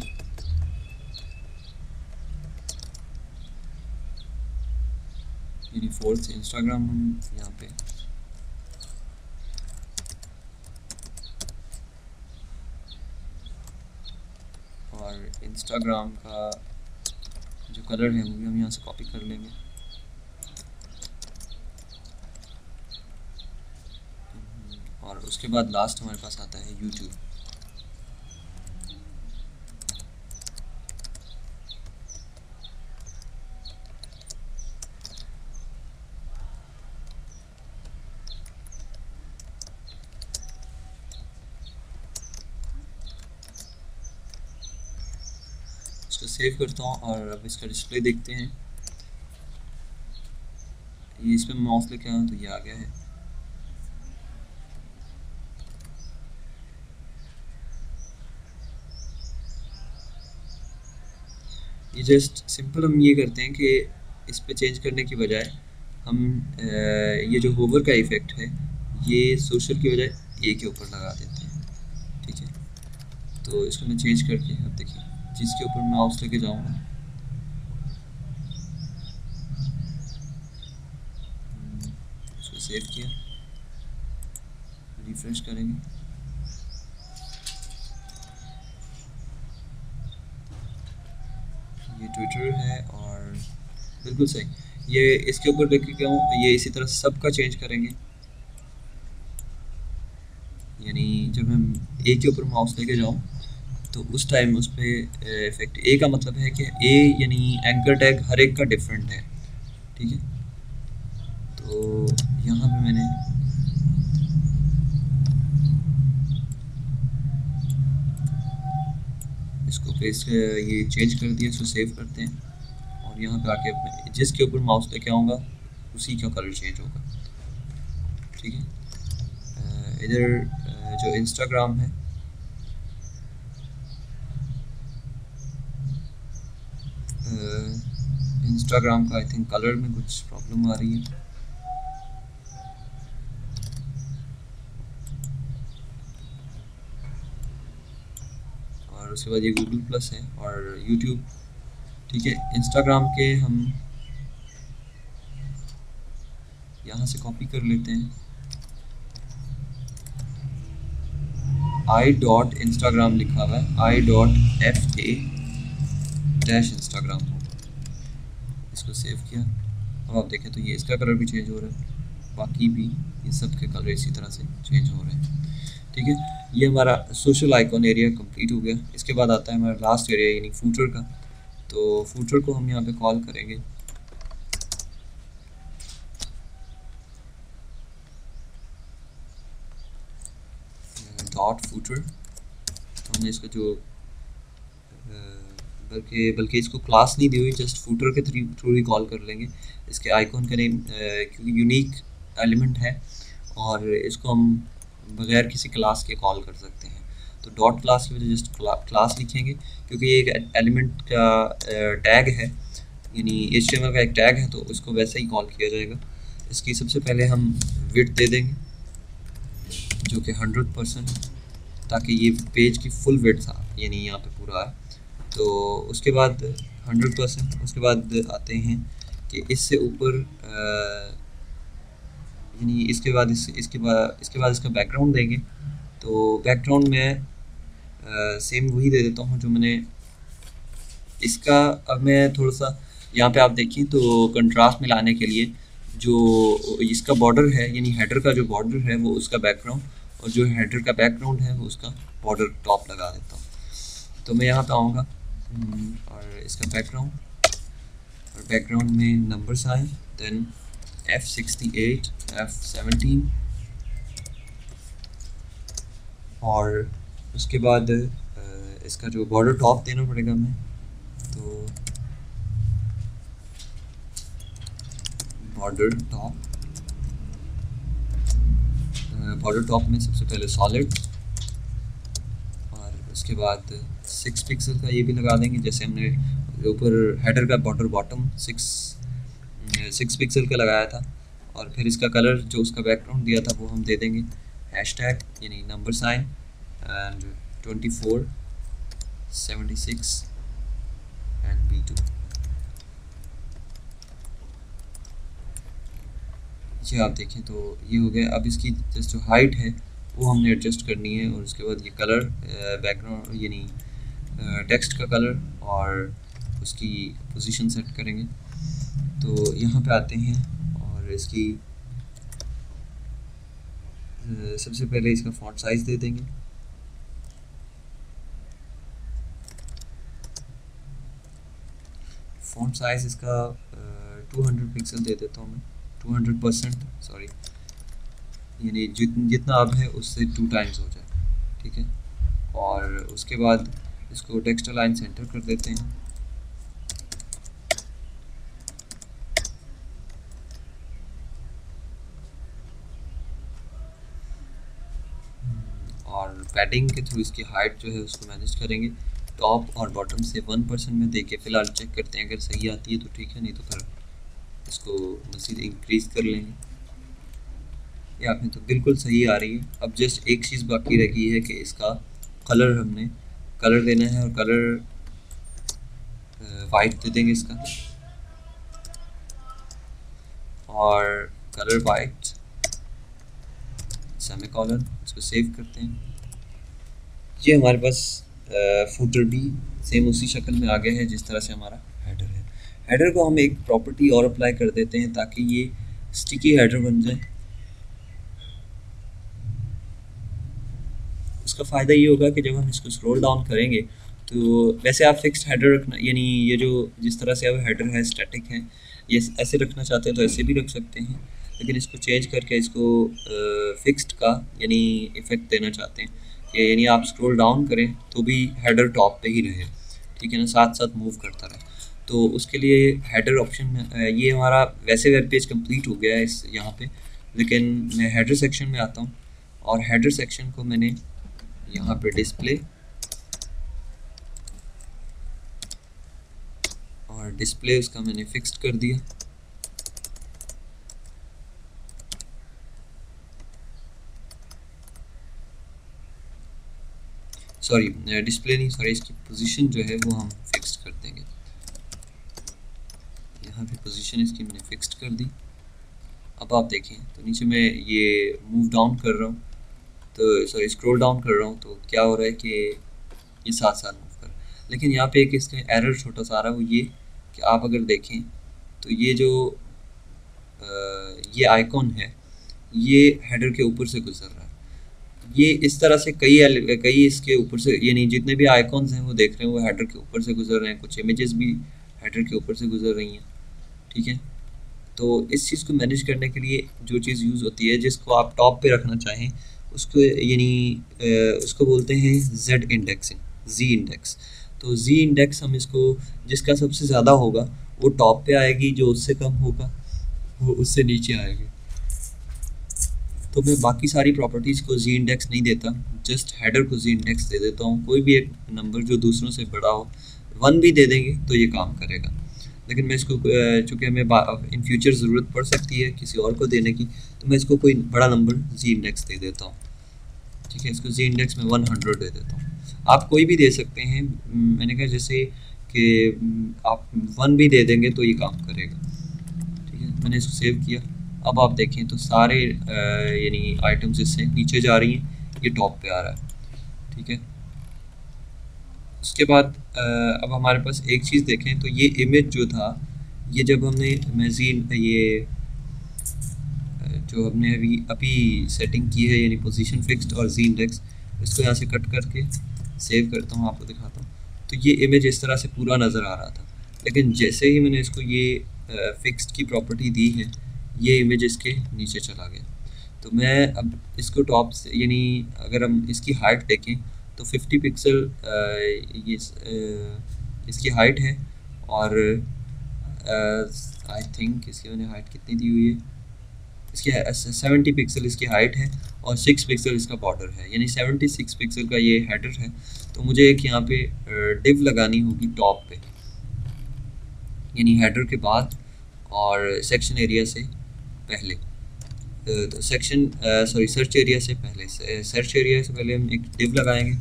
यानी फोर्थ इंस्टाग्राम हम यहाँ पे और इंस्टाग्राम का जो कलर है वो भी हम यहाँ से कॉपी कर लेंगे। और उसके बाद लास्ट हमारे पास आता है यूट्यूब। इसको सेव करता हूँ और अब इसका डिस्प्ले देखते हैं। ये इस पर माउस लेके आया तो ये आ गया है। ये जस्ट सिंपल हम ये करते हैं कि इस पे चेंज करने की बजाय हम ये जो होवर का इफ़ेक्ट है ये सोशल की बजाय ए के ऊपर लगा देते हैं। ठीक है, तो इसको मैं चेंज करके अब देखिए जिसके ऊपर मैं माउस लेके जाऊँगा इसको सेव किया, रिफ्रेश करेंगे, ये ट्विटर है और बिल्कुल सही। ये इसके ऊपर देख के हूँ, ये इसी तरह सबका चेंज करेंगे। यानी जब मैं ए के ऊपर माउस लेके जाऊँ तो उस टाइम उस पर इफेक्ट, ए का मतलब है कि ए यानी एंकर टैग हर एक का डिफरेंट है, ठीक है। तो यहाँ पे मैंने इसको पेस्ट ये चेंज कर दिया, इसको सेव करते हैं और यहाँ पे आके अपने जिसके ऊपर माउस लेके आऊँगा उसी का कलर चेंज होगा, ठीक है। इधर जो इंस्टाग्राम है, इंस्टाग्राम का आई थिंक कलर में कुछ प्रॉब्लम आ रही है। और उसके बाद ये गूगल प्लस है और यूट्यूब, ठीक है। इंस्टाग्राम के हम यहाँ से कॉपी कर लेते हैं, i.instagram लिखा हुआ है, i.fa-instagram, इसको सेव किया। अब आप देखें तो ये इसका कलर भी चेंज हो रहा है, बाकी भी ये सब के कलर इसी तरह से चेंज हो रहे हैं, ठीक है। ये हमारा सोशल आइकॉन एरिया कंप्लीट हो गया। इसके बाद आता है हमारा लास्ट एरिया यानी फूटर का। तो फूटर को हम यहाँ पे कॉल करेंगे डॉट फूटर। तो हमने इसका जो बल्कि इसको क्लास नहीं दी हुई, जस्ट फूटर के थ्रू ही कॉल कर लेंगे। इसके आइकॉन का नेम क्योंकि यूनिक एलिमेंट है और इसको हम बगैर किसी क्लास के कॉल कर सकते हैं, तो डॉट क्लास की वजह जस्ट क्लास लिखेंगे क्योंकि ये एक एलिमेंट का टैग है, यानी HTML का एक टैग है, तो उसको वैसे ही कॉल किया जाएगा। इसकी सबसे पहले हम विड्थ दे देंगे जो कि 100%, ताकि ये पेज की फुल विड्थ यानी यहाँ पे पूरा है। तो उसके बाद 100%, उसके बाद आते हैं कि इससे ऊपर यानी इसके बाद इसके बाद इसका बैकग्राउंड देंगे। तो बैकग्राउंड में सेम वही दे देता हूँ जो मैंने इसका। अब मैं थोड़ा सा यहाँ पे आप देखिए तो कंट्रास्ट में लाने के लिए जो इसका बॉर्डर है यानी हेडर का जो बॉर्डर है वो उसका बैकग्राउंड, और जो हेडर का बैकग्राउंड है वो उसका बॉर्डर टॉप लगा देता हूँ। तो मैं यहाँ पे आऊँगा और इसका बैकग्राउंड, और बैकग्राउंड में नंबर्स आए, देन F68 F17, और उसके बाद इसका जो बॉर्डर टॉप देना पड़ेगा हमें। तो बॉर्डर टॉप में सबसे पहले सॉलिड, और उसके बाद 6 पिक्सल का ये भी लगा देंगे, जैसे हमने ऊपर हेडर का बॉर्डर बॉटम 6 पिक्सल का लगाया था। और फिर इसका कलर जो उसका बैकग्राउंड दिया था वो हम दे देंगे हैशटैग यानी number sign and 24 76 and B2। ये आप देखें तो ये हो गया। अब इसकी जस्ट जो हाइट है वो हमने एडजस्ट करनी है, और उसके बाद ये कलर बैकग्राउंड यानी टेक्स्ट का कलर और उसकी पोजीशन सेट करेंगे। तो यहाँ पे आते हैं और इसकी सबसे पहले इसका फॉन्ट साइज़ दे देंगे। फॉन्ट साइज़ इसका 200 पिक्सल दे देता हूँ मैं, 200% सॉरी, यानी जितना अब है उससे 2 टाइम्स हो जाए, ठीक है। और उसके बाद इसको टेक्स्ट अलाइन सेंटर कर देते हैं। और पैडिंग के थ्रू इसकी हाइट जो है उसको मैनेज करेंगे। टॉप और बॉटम से 1% में देके फ़िलहाल चेक करते हैं, अगर सही आती है तो ठीक है, नहीं तो फिर इसको मज़ीद इंक्रीज़ कर लेंगे। ये आपने तो बिल्कुल सही आ रही है। अब जस्ट एक चीज़ बाकी रह गई है कि इसका कलर हमने कलर देना है, और कलर वाइट दे देंगे इसका, और कलर वाइट सेमीकोलन, इसको सेव करते हैं। ये हमारे पास फूटर भी सेम उसी शक्ल में आ गया है जिस तरह से हमारा हेडर है। हेडर को हम एक प्रॉपर्टी और अप्लाई कर देते हैं ताकि ये स्टिकी हेडर बन जाए। उसका फ़ायदा ये होगा कि जब हम इसको स्क्रॉल डाउन करेंगे तो वैसे आप फिक्स्ड हेडर रखना, यानी ये जो जिस तरह से अब हेडर है स्टैटिक है, ये ऐसे रखना चाहते हैं तो ऐसे भी रख सकते हैं, लेकिन इसको चेंज करके इसको फिक्स्ड का यानी इफ़ेक्ट देना चाहते हैं कि यानी आप स्क्रॉल डाउन करें तो भी हेडर टॉप पे ही रहे, ठीक है ना, साथ साथ मूव करता रहे। तो उसके लिए हेडर ऑप्शन, ये हमारा वैसे वेब पेज कंप्लीट हो गया है इस यहाँ पे, लेकिन मैं हेडर सेक्शन में आता हूँ और हेडर सेक्शन को मैंने यहाँ पे डिस्प्ले और डिस्प्ले उसका मैंने फिक्स्ड कर दिया। सॉरी डिस्प्ले नहीं, सॉरी इसकी पोजीशन जो है वो हम फिक्स्ड कर देंगे। यहाँ पे पोजीशन इसकी मैंने फिक्स्ड कर दी। अब आप देखें तो नीचे मैं ये मूव डाउन कर रहा हूँ, तो सॉरी स्क्रॉल डाउन कर रहा हूँ, तो क्या हो रहा है कि ये साथ साथ मूव कर, लेकिन यहाँ पे एक इसका एरर छोटा सा आ रहा है, वो ये कि आप अगर देखें तो ये जो ये आइकॉन है ये हेडर के ऊपर से गुजर रहा है। ये इस तरह से कई इसके ऊपर से, यानी जितने भी आइकॉन्स हैं वो देख रहे हैं वो हेडर के ऊपर से गुजर रहे हैं, कुछ इमेजेस भी हेडर के ऊपर से गुजर रही हैं, ठीक है। तो इस चीज़ को मैनेज करने के लिए जो चीज़ यूज़ होती है, जिसको आप टॉप पे रखना चाहें उसको, यानी उसको बोलते हैं जेड इंडेक्सिंग, जी इंडेक्स। तो जी इंडेक्स हम इसको, जिसका सबसे ज़्यादा होगा वो टॉप पे आएगी, जो उससे कम होगा वो उससे नीचे आएगी। तो मैं बाकी सारी प्रॉपर्टीज़ को जी इंडेक्स नहीं देता, जस्ट हेडर को जी इंडेक्स दे देता हूँ। कोई भी एक नंबर जो दूसरों से बड़ा हो, 1 भी दे देंगे तो ये काम करेगा, लेकिन मैं इसको चूँकि हमें इन फ्यूचर ज़रूरत पड़ सकती है किसी और को देने की, तो मैं इसको कोई बड़ा नंबर जी इंडेक्स दे देता हूँ, ठीक है। इसको जी इंडेक्स में 100 दे देता हूँ। आप कोई भी दे सकते हैं, मैंने कहा जैसे कि आप 1 भी दे देंगे तो ये काम करेगा, ठीक है। मैंने इसको सेव किया। अब आप देखें तो सारे यानी आइटम्स इससे नीचे जा रही हैं, ये टॉप पे आ रहा है, ठीक है। उसके बाद अब हमारे पास एक चीज़ देखें तो ये इमेज जो था, ये जब हमने मैजीन ये जो हमने अभी सेटिंग की है, यानी पोजीशन फिक्स्ड और जी इंडेक्स, इसको यहाँ से कट करके सेव करता हूँ, आपको दिखाता हूँ। तो ये इमेज इस तरह से पूरा नज़र आ रहा था, लेकिन जैसे ही मैंने इसको ये फिक्स्ड की प्रॉपर्टी दी है, ये इमेज इसके नीचे चला गया। तो मैं अब इसको टॉप से, यानी अगर हम इसकी हाइट देखें तो 50 पिक्सल ये इसकी हाइट है, और आई थिंक इसकी मैंने हाइट कितनी दी हुई है, इसकी 70 पिक्सल इसकी हाइट है और 6 पिक्सल इसका बॉर्डर है, यानी 76 पिक्सल का ये हेडर है। तो मुझे एक यहाँ पे डिव लगानी होगी टॉप पे, यानी हेडर के बाद और सेक्शन एरिया से पहले, तो सेक्शन सॉरी सर्च एरिया से पहले, सर्च एरिया से पहले हम एक डिव लगाएंगे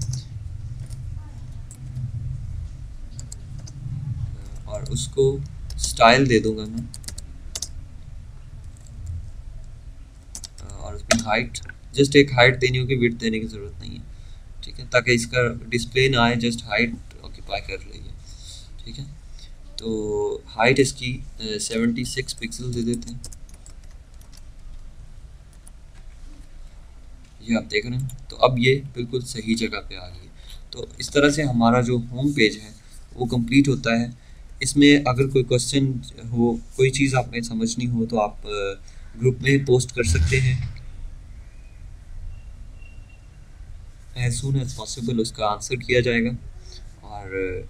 और उसको स्टाइल दे दूंगा मैं, और उसमें हाइट, जस्ट एक हाइट देनी होगी, विड्थ देने की ज़रूरत नहीं है, ठीक है, ताकि इसका डिस्प्ले ना आए, जस्ट हाइट ऑक्यूपाई कर लेगी, ठीक है। तो हाइट इसकी 76 पिक्सल दे देते हैं, ये आप देख रहे हैं। तो अब ये बिल्कुल सही जगह पे आ गई है। तो इस तरह से हमारा जो होम पेज है वो कंप्लीट होता है। इसमें अगर कोई क्वेश्चन हो, कोई चीज़ आपने समझनी हो, तो आप ग्रुप में पोस्ट कर सकते हैं, एज सून एज पॉसिबल उसका आंसर किया जाएगा। और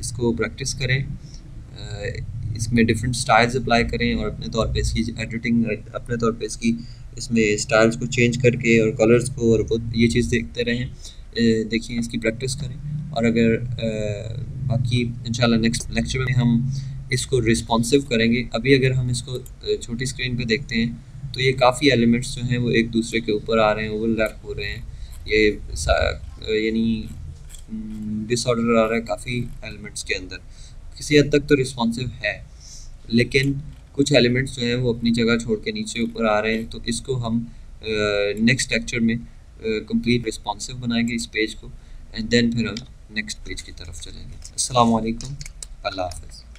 इसको प्रैक्टिस करें, इसमें डिफरेंट स्टाइल्स अप्लाई करें और अपने तौर पे इसकी एडिटिंग, अपने तौर पे इसकी इसमें स्टाइल्स को चेंज करके और कलर्स को, और ये चीज़ देखते रहें, देखिए इसकी प्रैक्टिस करें। और अगर बाकी इंशाल्लाह नेक्स्ट लेक्चर में हम इसको रिस्पॉन्सिव करेंगे। अभी अगर हम इसको छोटी स्क्रीन पे देखते हैं तो ये काफ़ी एलिमेंट्स जो हैं वो एक दूसरे के ऊपर आ रहे हैं, ओवरलैप हो रहे हैं, ये यानी डिसऑर्डर आ रहा है काफ़ी एलिमेंट्स के अंदर। किसी हद तक तो रिस्पॉन्सिव है, लेकिन कुछ एलिमेंट्स जो हैं वो अपनी जगह छोड़ के नीचे ऊपर आ रहे हैं। तो इसको हम नेक्स्ट लेक्चर में कंप्लीट रिस्पॉन्सिव बनाएंगे इस पेज को, एंड देन फिर हम नेक्स्ट पेज की तरफ चलेंगे। अस्सलाम वालेकुम, अल्लाह हाफ़िज़।